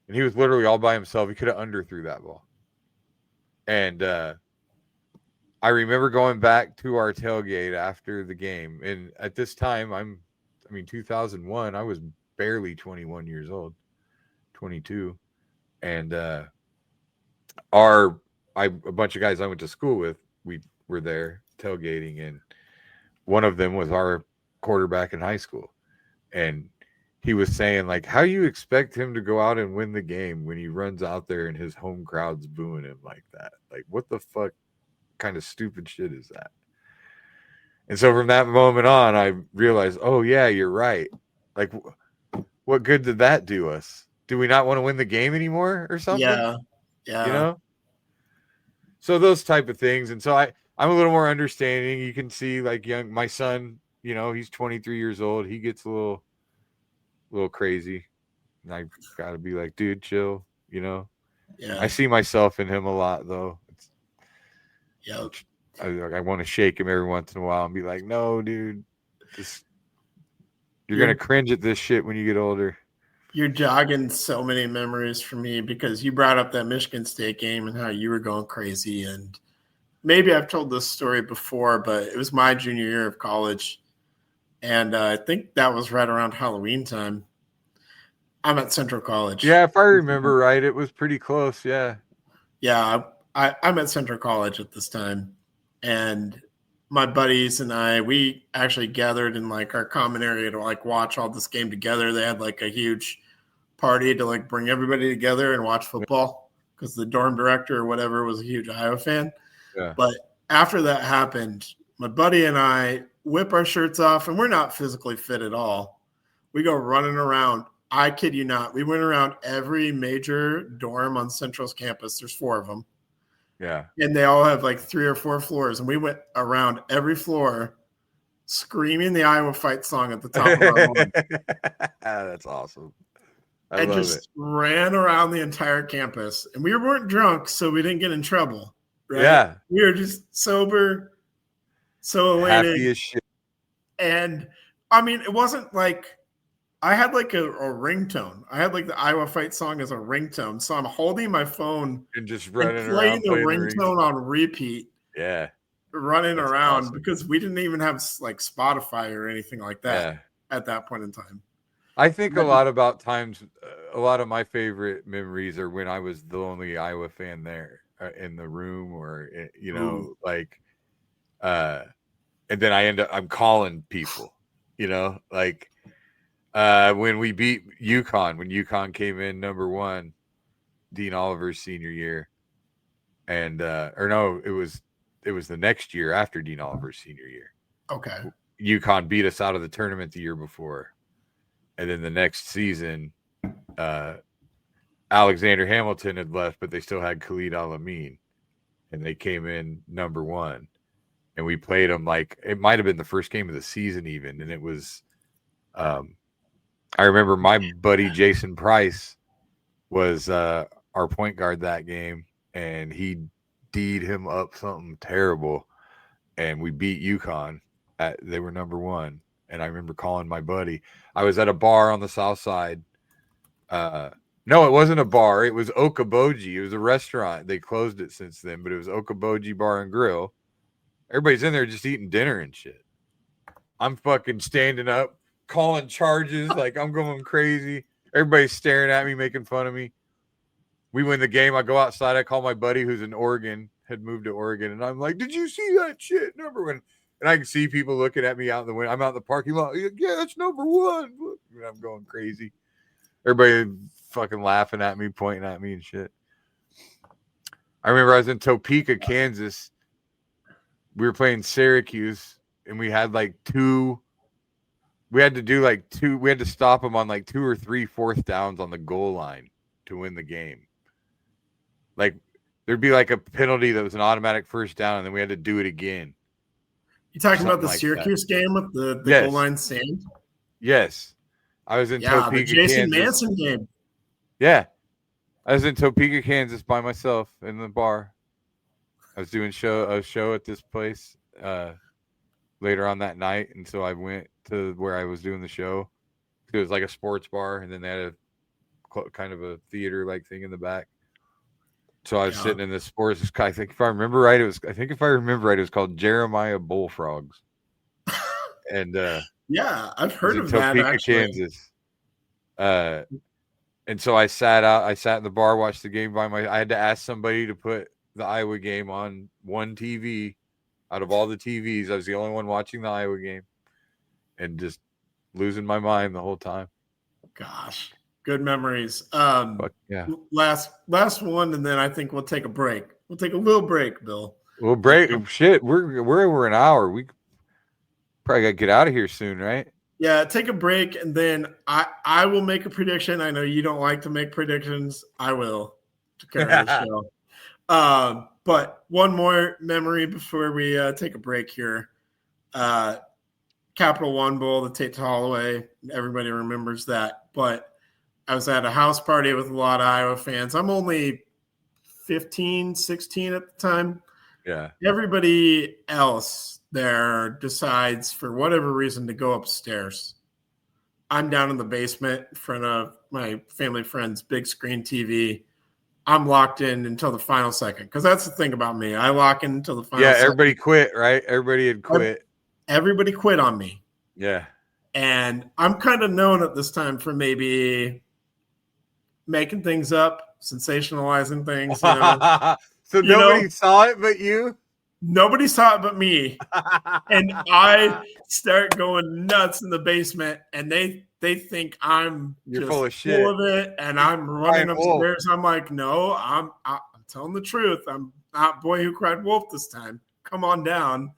[SPEAKER 5] And he was literally all by himself. He could have underthrew that ball. And I remember going back to our tailgate after the game. And at this time, 2001, I was barely 21 years old, 22. And a bunch of guys I went to school with, we were there tailgating. And one of them was our quarterback in high school. And he was saying, like, how you expect him to go out and win the game when he runs out there and his home crowd's booing him like that? Like, what the fuck kind of stupid shit is that? And so from that moment on, I realized, oh, yeah, you're right. Like, what good did that do us? Do we not want to win the game anymore or something?
[SPEAKER 4] Yeah.
[SPEAKER 5] You know? So those type of things. And so I'm a little more understanding. You can see, like, my son, you know, he's 23 years old. He gets a little crazy. And I got to be like, dude, chill, you know?
[SPEAKER 4] Yeah.
[SPEAKER 5] I see myself in him a lot, though.
[SPEAKER 4] Yeah.
[SPEAKER 5] I want to shake him every once in a while and be like, no, dude, you're going to cringe at this shit when you get older.
[SPEAKER 4] You're jogging so many memories for me because you brought up that Michigan State game and how you were going crazy. And maybe I've told this story before, but it was my junior year of college. And I think that was right around Halloween time. I'm at Central College.
[SPEAKER 5] Yeah, if I remember right, it was pretty close. Yeah.
[SPEAKER 4] Yeah, I'm at Central College at this time. And my buddies and we actually gathered in like our common area to like watch all this game together. They had like a huge party to like bring everybody together and watch football because the dorm director or whatever was a huge Iowa fan.
[SPEAKER 5] Yeah.
[SPEAKER 4] But after that happened, my buddy and I whip our shirts off, and we're not physically fit at all. We go running around. I kid you not. We went around every major dorm on Central's campus. There's 4 of them.
[SPEAKER 5] Yeah.
[SPEAKER 4] And they all have like 3 or 4 floors. And we went around every floor screaming the Iowa Fight song at the top of our lungs.
[SPEAKER 5] That's awesome.
[SPEAKER 4] I just ran around the entire campus. And we weren't drunk, so we didn't get in trouble. Right?
[SPEAKER 5] Yeah.
[SPEAKER 4] We were just sober, so elated.
[SPEAKER 5] Happy as shit.
[SPEAKER 4] And I mean, it wasn't like I had like a ringtone. I had like the Iowa Fight song as a ringtone. So I'm holding my phone
[SPEAKER 5] and just running
[SPEAKER 4] and playing
[SPEAKER 5] around.
[SPEAKER 4] the ringtone on repeat.
[SPEAKER 5] Yeah.
[SPEAKER 4] Running
[SPEAKER 5] That's
[SPEAKER 4] around
[SPEAKER 5] awesome.
[SPEAKER 4] because we didn't even have like Spotify or anything like that at that point in time.
[SPEAKER 5] I think a lot about times, a lot of my favorite memories are when I was the only Iowa fan there in the room or, you know, like, and then I'm calling people, you know, like when we beat UConn, when UConn came in number 1, Dean Oliver's senior year. And, it was the next year after Dean Oliver's senior year.
[SPEAKER 4] Okay.
[SPEAKER 5] UConn beat us out of the tournament the year before. And then the next season, Alexander Hamilton had left, but they still had Khalid Al-Amin. And they came in number 1. And we played them like it might have been the first game of the season even. And it was I remember my buddy Jason Price was our point guard that game. And he D'd him up something terrible. And we beat UConn. They were number 1. And I remember calling my buddy. I was at a bar on the south side. No, it wasn't a bar. It was Okaboji. It was a restaurant. They closed it since then, but it was Okaboji Bar and Grill. Everybody's in there just eating dinner and shit. I'm fucking standing up, calling charges like I'm going crazy. Everybody's staring at me, making fun of me. We win the game. I go outside. I call my buddy who's in Oregon, had moved to Oregon, and I'm like, did you see that shit? Number 1. And I can see people looking at me out in the window. I'm out in the parking lot. Yeah, that's number one. And I'm going crazy. Everybody fucking laughing at me, pointing at me and shit. I remember I was in Topeka, Kansas. We were playing Syracuse, and we had like two. We had to do like two. We had to stop them on like 2 or 3 fourth downs on the goal line to win the game. Like there'd be like a penalty that was an automatic first down, and then we had to do it again.
[SPEAKER 4] You talking
[SPEAKER 5] Something
[SPEAKER 4] about the
[SPEAKER 5] like
[SPEAKER 4] Syracuse game with the
[SPEAKER 5] Yes.
[SPEAKER 4] goal line stand?
[SPEAKER 5] Yes, I was in
[SPEAKER 4] Yeah,
[SPEAKER 5] Topeka,
[SPEAKER 4] the Jason
[SPEAKER 5] Kansas.
[SPEAKER 4] Manson game.
[SPEAKER 5] Yeah, I was in Topeka, Kansas by myself in the bar. I was doing a show at this place later on that night, and so I went to where I was doing the show. It was like a sports bar, and then they had a kind of a theater like thing in the back. So I was sitting in this sports. I think if I remember right, it was called Jeremiah Bullfrogs. And
[SPEAKER 4] Yeah, I've
[SPEAKER 5] it was
[SPEAKER 4] heard
[SPEAKER 5] in
[SPEAKER 4] of that
[SPEAKER 5] Topeka,
[SPEAKER 4] actually.
[SPEAKER 5] Kansas. And so I sat in the bar, watched the game I had to ask somebody to put the Iowa game on one TV out of all the TVs. I was the only one watching the Iowa game and just losing my mind the whole time.
[SPEAKER 4] Gosh, good memories.
[SPEAKER 5] But yeah.
[SPEAKER 4] Last one, and then I think we'll take a break. We'll take a little break, Bill.
[SPEAKER 5] Well, shit, we're over an hour. We probably got to get out of here soon, right?
[SPEAKER 4] Yeah, take a break, and then I will make a prediction. I know you don't like to make predictions. I will to carry the show. But one more memory before we take a break here. Capital One Bowl, the Tate Holloway. Everybody remembers that. But I was at a house party with a lot of Iowa fans. I'm only 15, 16 at the time.
[SPEAKER 5] Yeah.
[SPEAKER 4] Everybody else there decides for whatever reason to go upstairs. I'm down in the basement in front of my family friend's big screen TV. I'm locked in until the final second because that's the thing about me. I lock in until the final second.
[SPEAKER 5] Everybody quit, right? Everybody had quit.
[SPEAKER 4] Everybody quit on me.
[SPEAKER 5] Yeah.
[SPEAKER 4] And I'm kind of known at this time for maybe making things up, sensationalizing things. You know?
[SPEAKER 5] So nobody saw it but you?
[SPEAKER 4] Nobody saw it but me. And I start going nuts in the basement, and they think I'm
[SPEAKER 5] You're
[SPEAKER 4] just
[SPEAKER 5] full of shit.
[SPEAKER 4] Full of it, and I'm running upstairs. I'm like, no, I'm telling the truth. I'm not Boy Who Cried Wolf this time. Come on down.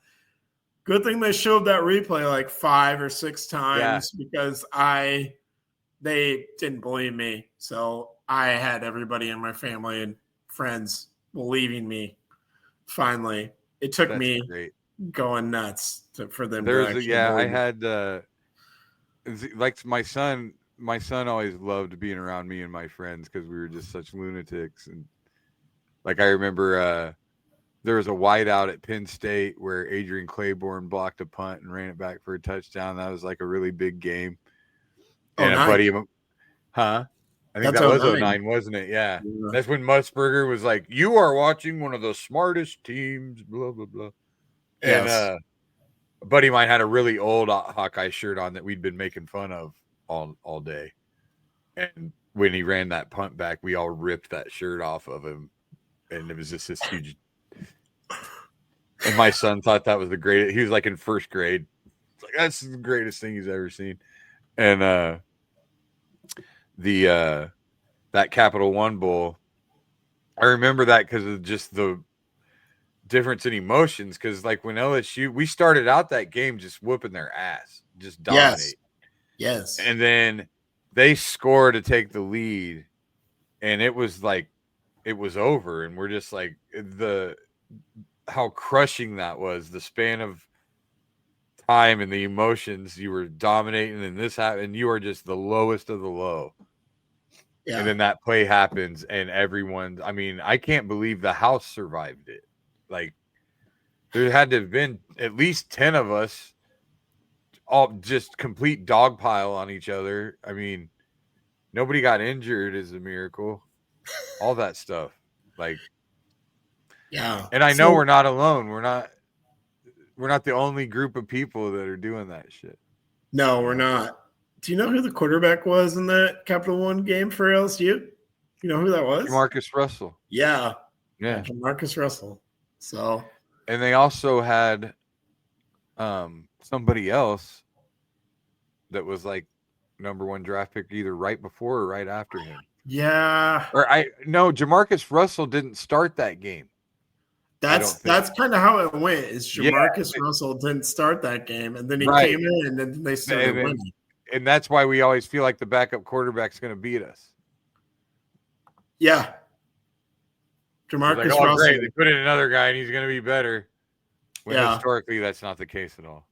[SPEAKER 4] Good thing they showed that replay like 5 or 6 times because they didn't believe me. So I had everybody in my family and friends believing me. Finally, it took me going nuts for them.
[SPEAKER 5] I had like my son always loved being around me and my friends because we were just such lunatics. And like I remember there was a whiteout at Penn State where Adrian Claiborne blocked a punt and ran it back for a touchdown. That was like a really big game. And a buddy of him, I think that was 09, wasn't it? Yeah. That's when Musburger was like, "You are watching one of the smartest teams," blah, blah, blah. And a buddy of mine had a really old Hawkeye shirt on that we'd been making fun of all day. And when he ran that punt back, we all ripped that shirt off of him. And it was just this huge. And my son thought that was the greatest. He was like in first grade. It's like, that's the greatest thing he's ever seen. And that Capital One Bowl, I remember that because of just the difference in emotions. Because like when LSU, we started out that game just whooping their ass, just dominate.
[SPEAKER 4] Yes.
[SPEAKER 5] And then they score to take the lead, and it was like it was over. And we're just like how crushing that was, the span of time and the emotions. You were dominating, and this happened, and you are just the lowest of the low. Yeah. And then that play happens, and everyone, I mean, I can't believe the house survived it. Like, there had to have been at least 10 of us, all just complete dog pile on each other. I mean, nobody got injured is a miracle. All that stuff. Like,
[SPEAKER 4] yeah.
[SPEAKER 5] And I know we're not alone. We're not the only group of people that are doing that shit.
[SPEAKER 4] No, we're not. Do you know who the quarterback was in that Capital One game for LSU? You know who that was?
[SPEAKER 5] Marcus Russell.
[SPEAKER 4] Yeah.
[SPEAKER 5] Yeah.
[SPEAKER 4] Marcus Russell. So.
[SPEAKER 5] And they also had somebody else that was like number 1 draft pick either right before or right after him.
[SPEAKER 4] Yeah.
[SPEAKER 5] No, Jamarcus Russell didn't start that game.
[SPEAKER 4] That's kind of how it went. Is Jamarcus Russell didn't start that game, and then he came in, and then they started winning.
[SPEAKER 5] And that's why we always feel like the backup quarterback's going to beat us.
[SPEAKER 4] Yeah. Jamarcus Russell.
[SPEAKER 5] Great. They put in another guy, and he's going to be better. When historically, that's not the case at all.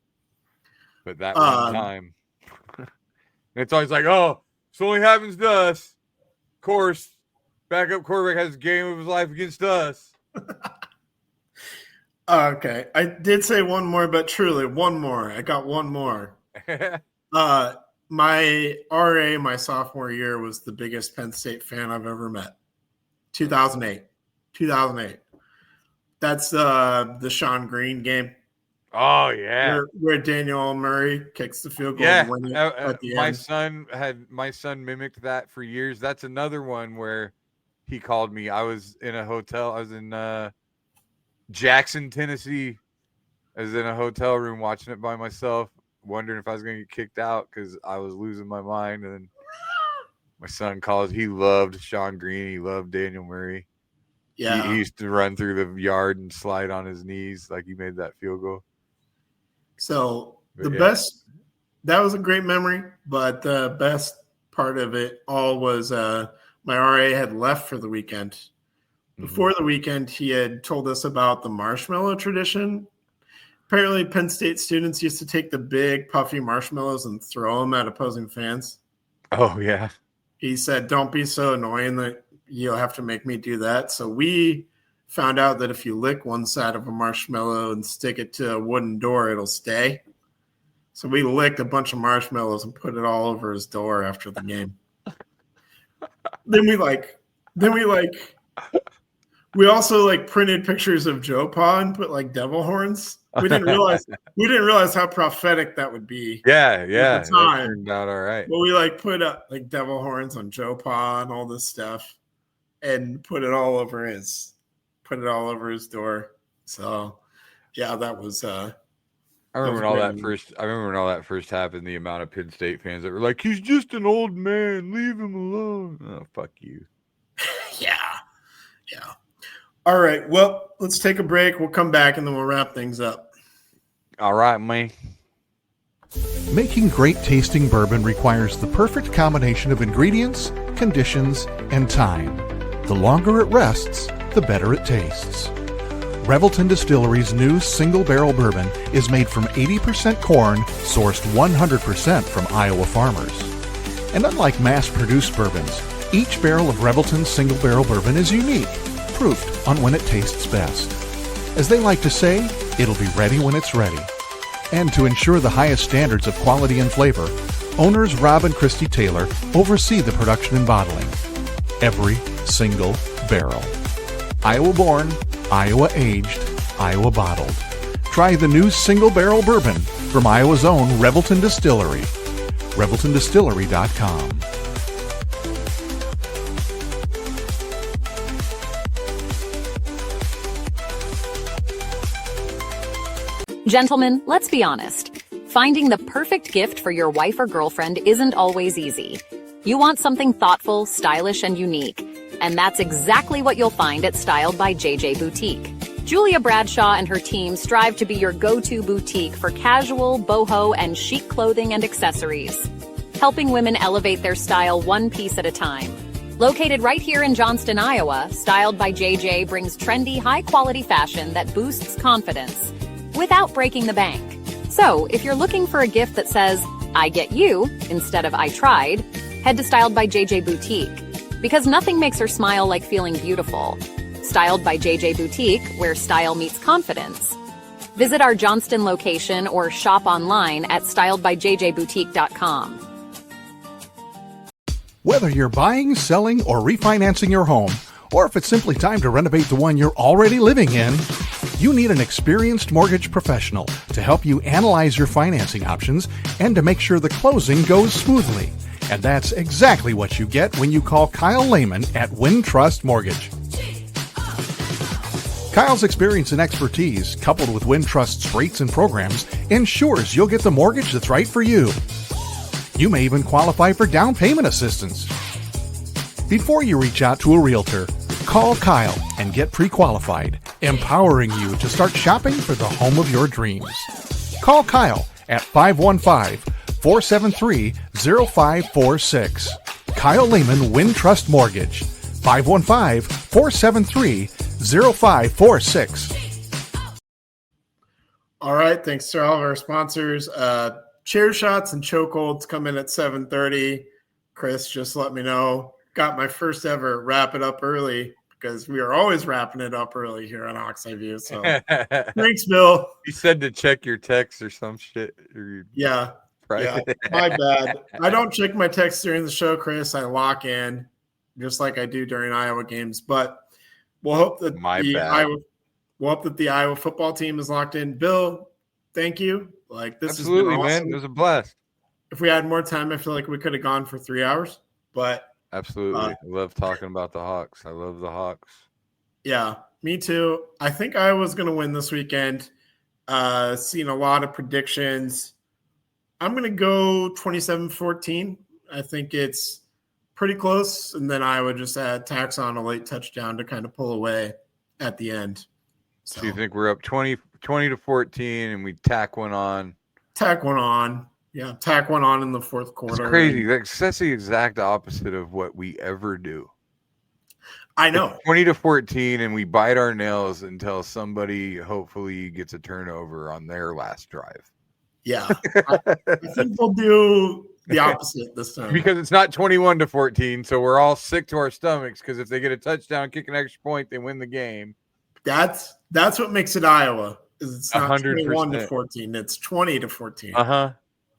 [SPEAKER 5] But that one time, it's always like, oh, this only happens to us. Of course, backup quarterback has a game of his life against us.
[SPEAKER 4] Okay. I did say one more, but truly, one more. I got one more. My RA, my sophomore year, was the biggest Penn State fan I've ever met. 2008. That's the Sean Green game.
[SPEAKER 5] Oh, yeah.
[SPEAKER 4] Where Daniel Murray kicks the field goal and wins it at the end.
[SPEAKER 5] My son mimicked that for years. That's another one where he called me. I was in a hotel. I was in Jackson, Tennessee. I was in a hotel room watching it by myself, wondering if I was going to get kicked out because I was losing my mind. And then my son called. He loved Sean Green. He loved Daniel Murray.
[SPEAKER 4] Yeah.
[SPEAKER 5] He used to run through the yard and slide on his knees like he made that field goal.
[SPEAKER 4] So that was a great memory, but the best part of it all was my RA had left for the weekend. Before the weekend, he had told us about the marshmallow tradition. Apparently, Penn State students used to take the big puffy marshmallows and throw them at opposing fans.
[SPEAKER 5] Oh, yeah.
[SPEAKER 4] He said, don't be so annoying that you'll have to make me do that. So we found out that if you lick one side of a marshmallow and stick it to a wooden door, it'll stay. So we licked a bunch of marshmallows and put it all over his door after the game. We also printed pictures of Joe Pa and put devil horns. We didn't realize how prophetic that would be.
[SPEAKER 5] Yeah.
[SPEAKER 4] At the time.
[SPEAKER 5] That turned out all right.
[SPEAKER 4] But we put up devil horns on Joe Pa and all this stuff and put it all over his door. So yeah, that was
[SPEAKER 5] I remember when all that first happened, the amount of Penn State fans that were like, he's just an old man, leave him alone. Oh, fuck you.
[SPEAKER 4] Yeah. All right. Well, let's take a break. We'll come back and then we'll wrap things up.
[SPEAKER 5] All right, man.
[SPEAKER 6] Making great tasting bourbon requires the perfect combination of ingredients, conditions, and time. The longer it rests, the better it tastes. Revelton Distillery's new single barrel bourbon is made from 80% corn, sourced 100% from Iowa farmers. And unlike mass-produced bourbons, each barrel of Revelton's single barrel bourbon is unique, proofed on when it tastes best. As they like to say, it'll be ready when it's ready. And to ensure the highest standards of quality and flavor, owners Rob and Christy Taylor oversee the production and bottling. Every single barrel. Iowa born, Iowa aged, Iowa bottled. Try the new single barrel bourbon from Iowa's own Revelton Distillery. ReveltonDistillery.com.
[SPEAKER 7] Gentlemen, let's be honest. Finding the perfect gift for your wife or girlfriend isn't always easy. You want something thoughtful, stylish, and unique. And that's exactly what you'll find at Styled by JJ Boutique. Julia Bradshaw and her team strive to be your go-to boutique for casual, boho, and chic clothing and accessories, helping women elevate their style one piece at a time. Located right here in Johnston, Iowa, Styled by JJ brings trendy, high-quality fashion that boosts confidence without breaking the bank. So, if you're looking for a gift that says, I get you, instead of I tried, head to Styled by JJ Boutique. Because nothing makes her smile like feeling beautiful. Styled by JJ Boutique, where style meets confidence. Visit our Johnston location or shop online at styledbyjjboutique.com.
[SPEAKER 6] Whether you're buying, selling, or refinancing your home, or if it's simply time to renovate the one you're already living in, you need an experienced mortgage professional to help you analyze your financing options and to make sure the closing goes smoothly. And that's exactly what you get when you call Kyle Lehman at Wintrust Mortgage. Kyle's experience and expertise, coupled with Wintrust's rates and programs, ensures you'll get the mortgage that's right for you. You may even qualify for down payment assistance. Before you reach out to a realtor, call Kyle and get pre-qualified, empowering you to start shopping for the home of your dreams. Call Kyle at 515-473-0546. Kyle Lehman Wintrust Mortgage, 515-473-0546.
[SPEAKER 4] All right, thanks to all of our sponsors. Chair shots and chokeholds come in at 7:30. Chris just let me know. Got my first ever wrap it up early because we are always wrapping it up early here on Oxeye View. So thanks, Bill.
[SPEAKER 5] He said to check your text or some shit.
[SPEAKER 4] Yeah. Yeah, my bad. I don't check my text during the show, Chris. I lock in just like I do during Iowa games. But we'll hope that the Iowa football team is locked in. Bill, thank you. Like this
[SPEAKER 5] absolutely,
[SPEAKER 4] has been awesome.
[SPEAKER 5] Man. It was a blast.
[SPEAKER 4] If we had more time, I feel like we could have gone for 3 hours. But
[SPEAKER 5] absolutely, I love talking about the Hawks. I love the Hawks.
[SPEAKER 4] Yeah, me too. I think Iowa's going to win this weekend. Seen a lot of predictions. I'm going to go 27-14. I think it's pretty close. And then Iowa just tacks on a late touchdown to kind of pull away at the end.
[SPEAKER 5] So you think we're up 20-14 and we tack one on?
[SPEAKER 4] Tack one on. Yeah, tack one on in the fourth quarter.
[SPEAKER 5] It's crazy. That's the exact opposite of what we ever do.
[SPEAKER 4] I know.
[SPEAKER 5] 20-14 and we bite our nails until somebody hopefully gets a turnover on their last drive.
[SPEAKER 4] Yeah, I think we'll do the opposite this time.
[SPEAKER 5] Because it's not 21-14, so we're all sick to our stomachs because if they get a touchdown, kick an extra point, they win the game.
[SPEAKER 4] That's what makes it Iowa. Is it's not
[SPEAKER 5] 100%.
[SPEAKER 4] 21-14, it's 20-14.
[SPEAKER 5] Uh-huh.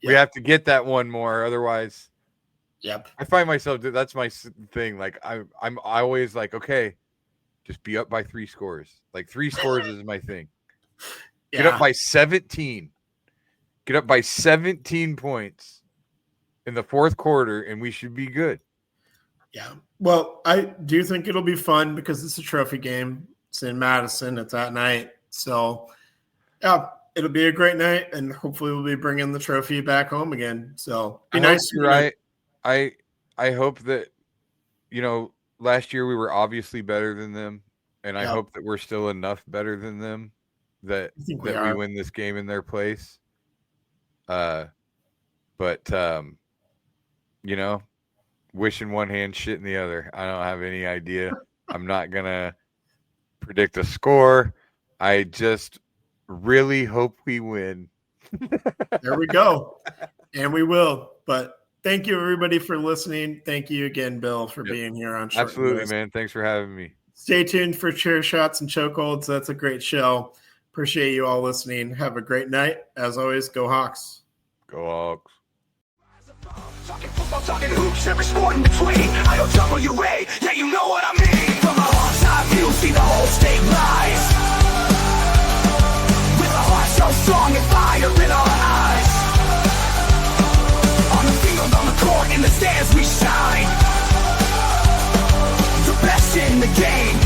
[SPEAKER 5] Yeah. We have to get that one more, otherwise.
[SPEAKER 4] Yep.
[SPEAKER 5] I find myself, that's my thing. Like I'm always like, okay, just be up by 3 scores. Like 3 scores is my thing. Get up by 17. Get up by 17 points in the fourth quarter, and we should be good.
[SPEAKER 4] Yeah. Well, I do think it'll be fun because it's a trophy game. It's in Madison. It's at night. So, yeah, it'll be a great night, and hopefully we'll be bringing the trophy back home again. So, be nice.
[SPEAKER 5] Right. I hope that, last year we were obviously better than them, and I hope that we're still enough better than them that we win this game in their place. Wish in one hand, shit in the other. I don't have any idea. I'm not gonna predict a score. I just really hope we win.
[SPEAKER 4] There we go. And we will. But thank you everybody for listening. Thank you again, Bill, for being here on Short
[SPEAKER 5] Absolutely,
[SPEAKER 4] List.
[SPEAKER 5] man. Thanks for having me.
[SPEAKER 4] Stay tuned for Chair Shots and Chokeholds. That's a great show. Appreciate you all listening. Have a great night. As always, go Hawks.
[SPEAKER 5] Go Hawks.
[SPEAKER 3] Talking football, talking hoops, every sport in between. IOWA, yeah, you know what I mean. From a Hawks eye view, see the whole state rise. With a heart so strong and fire in our eyes. On the field, on the court, in the stands we shine. The best in the game.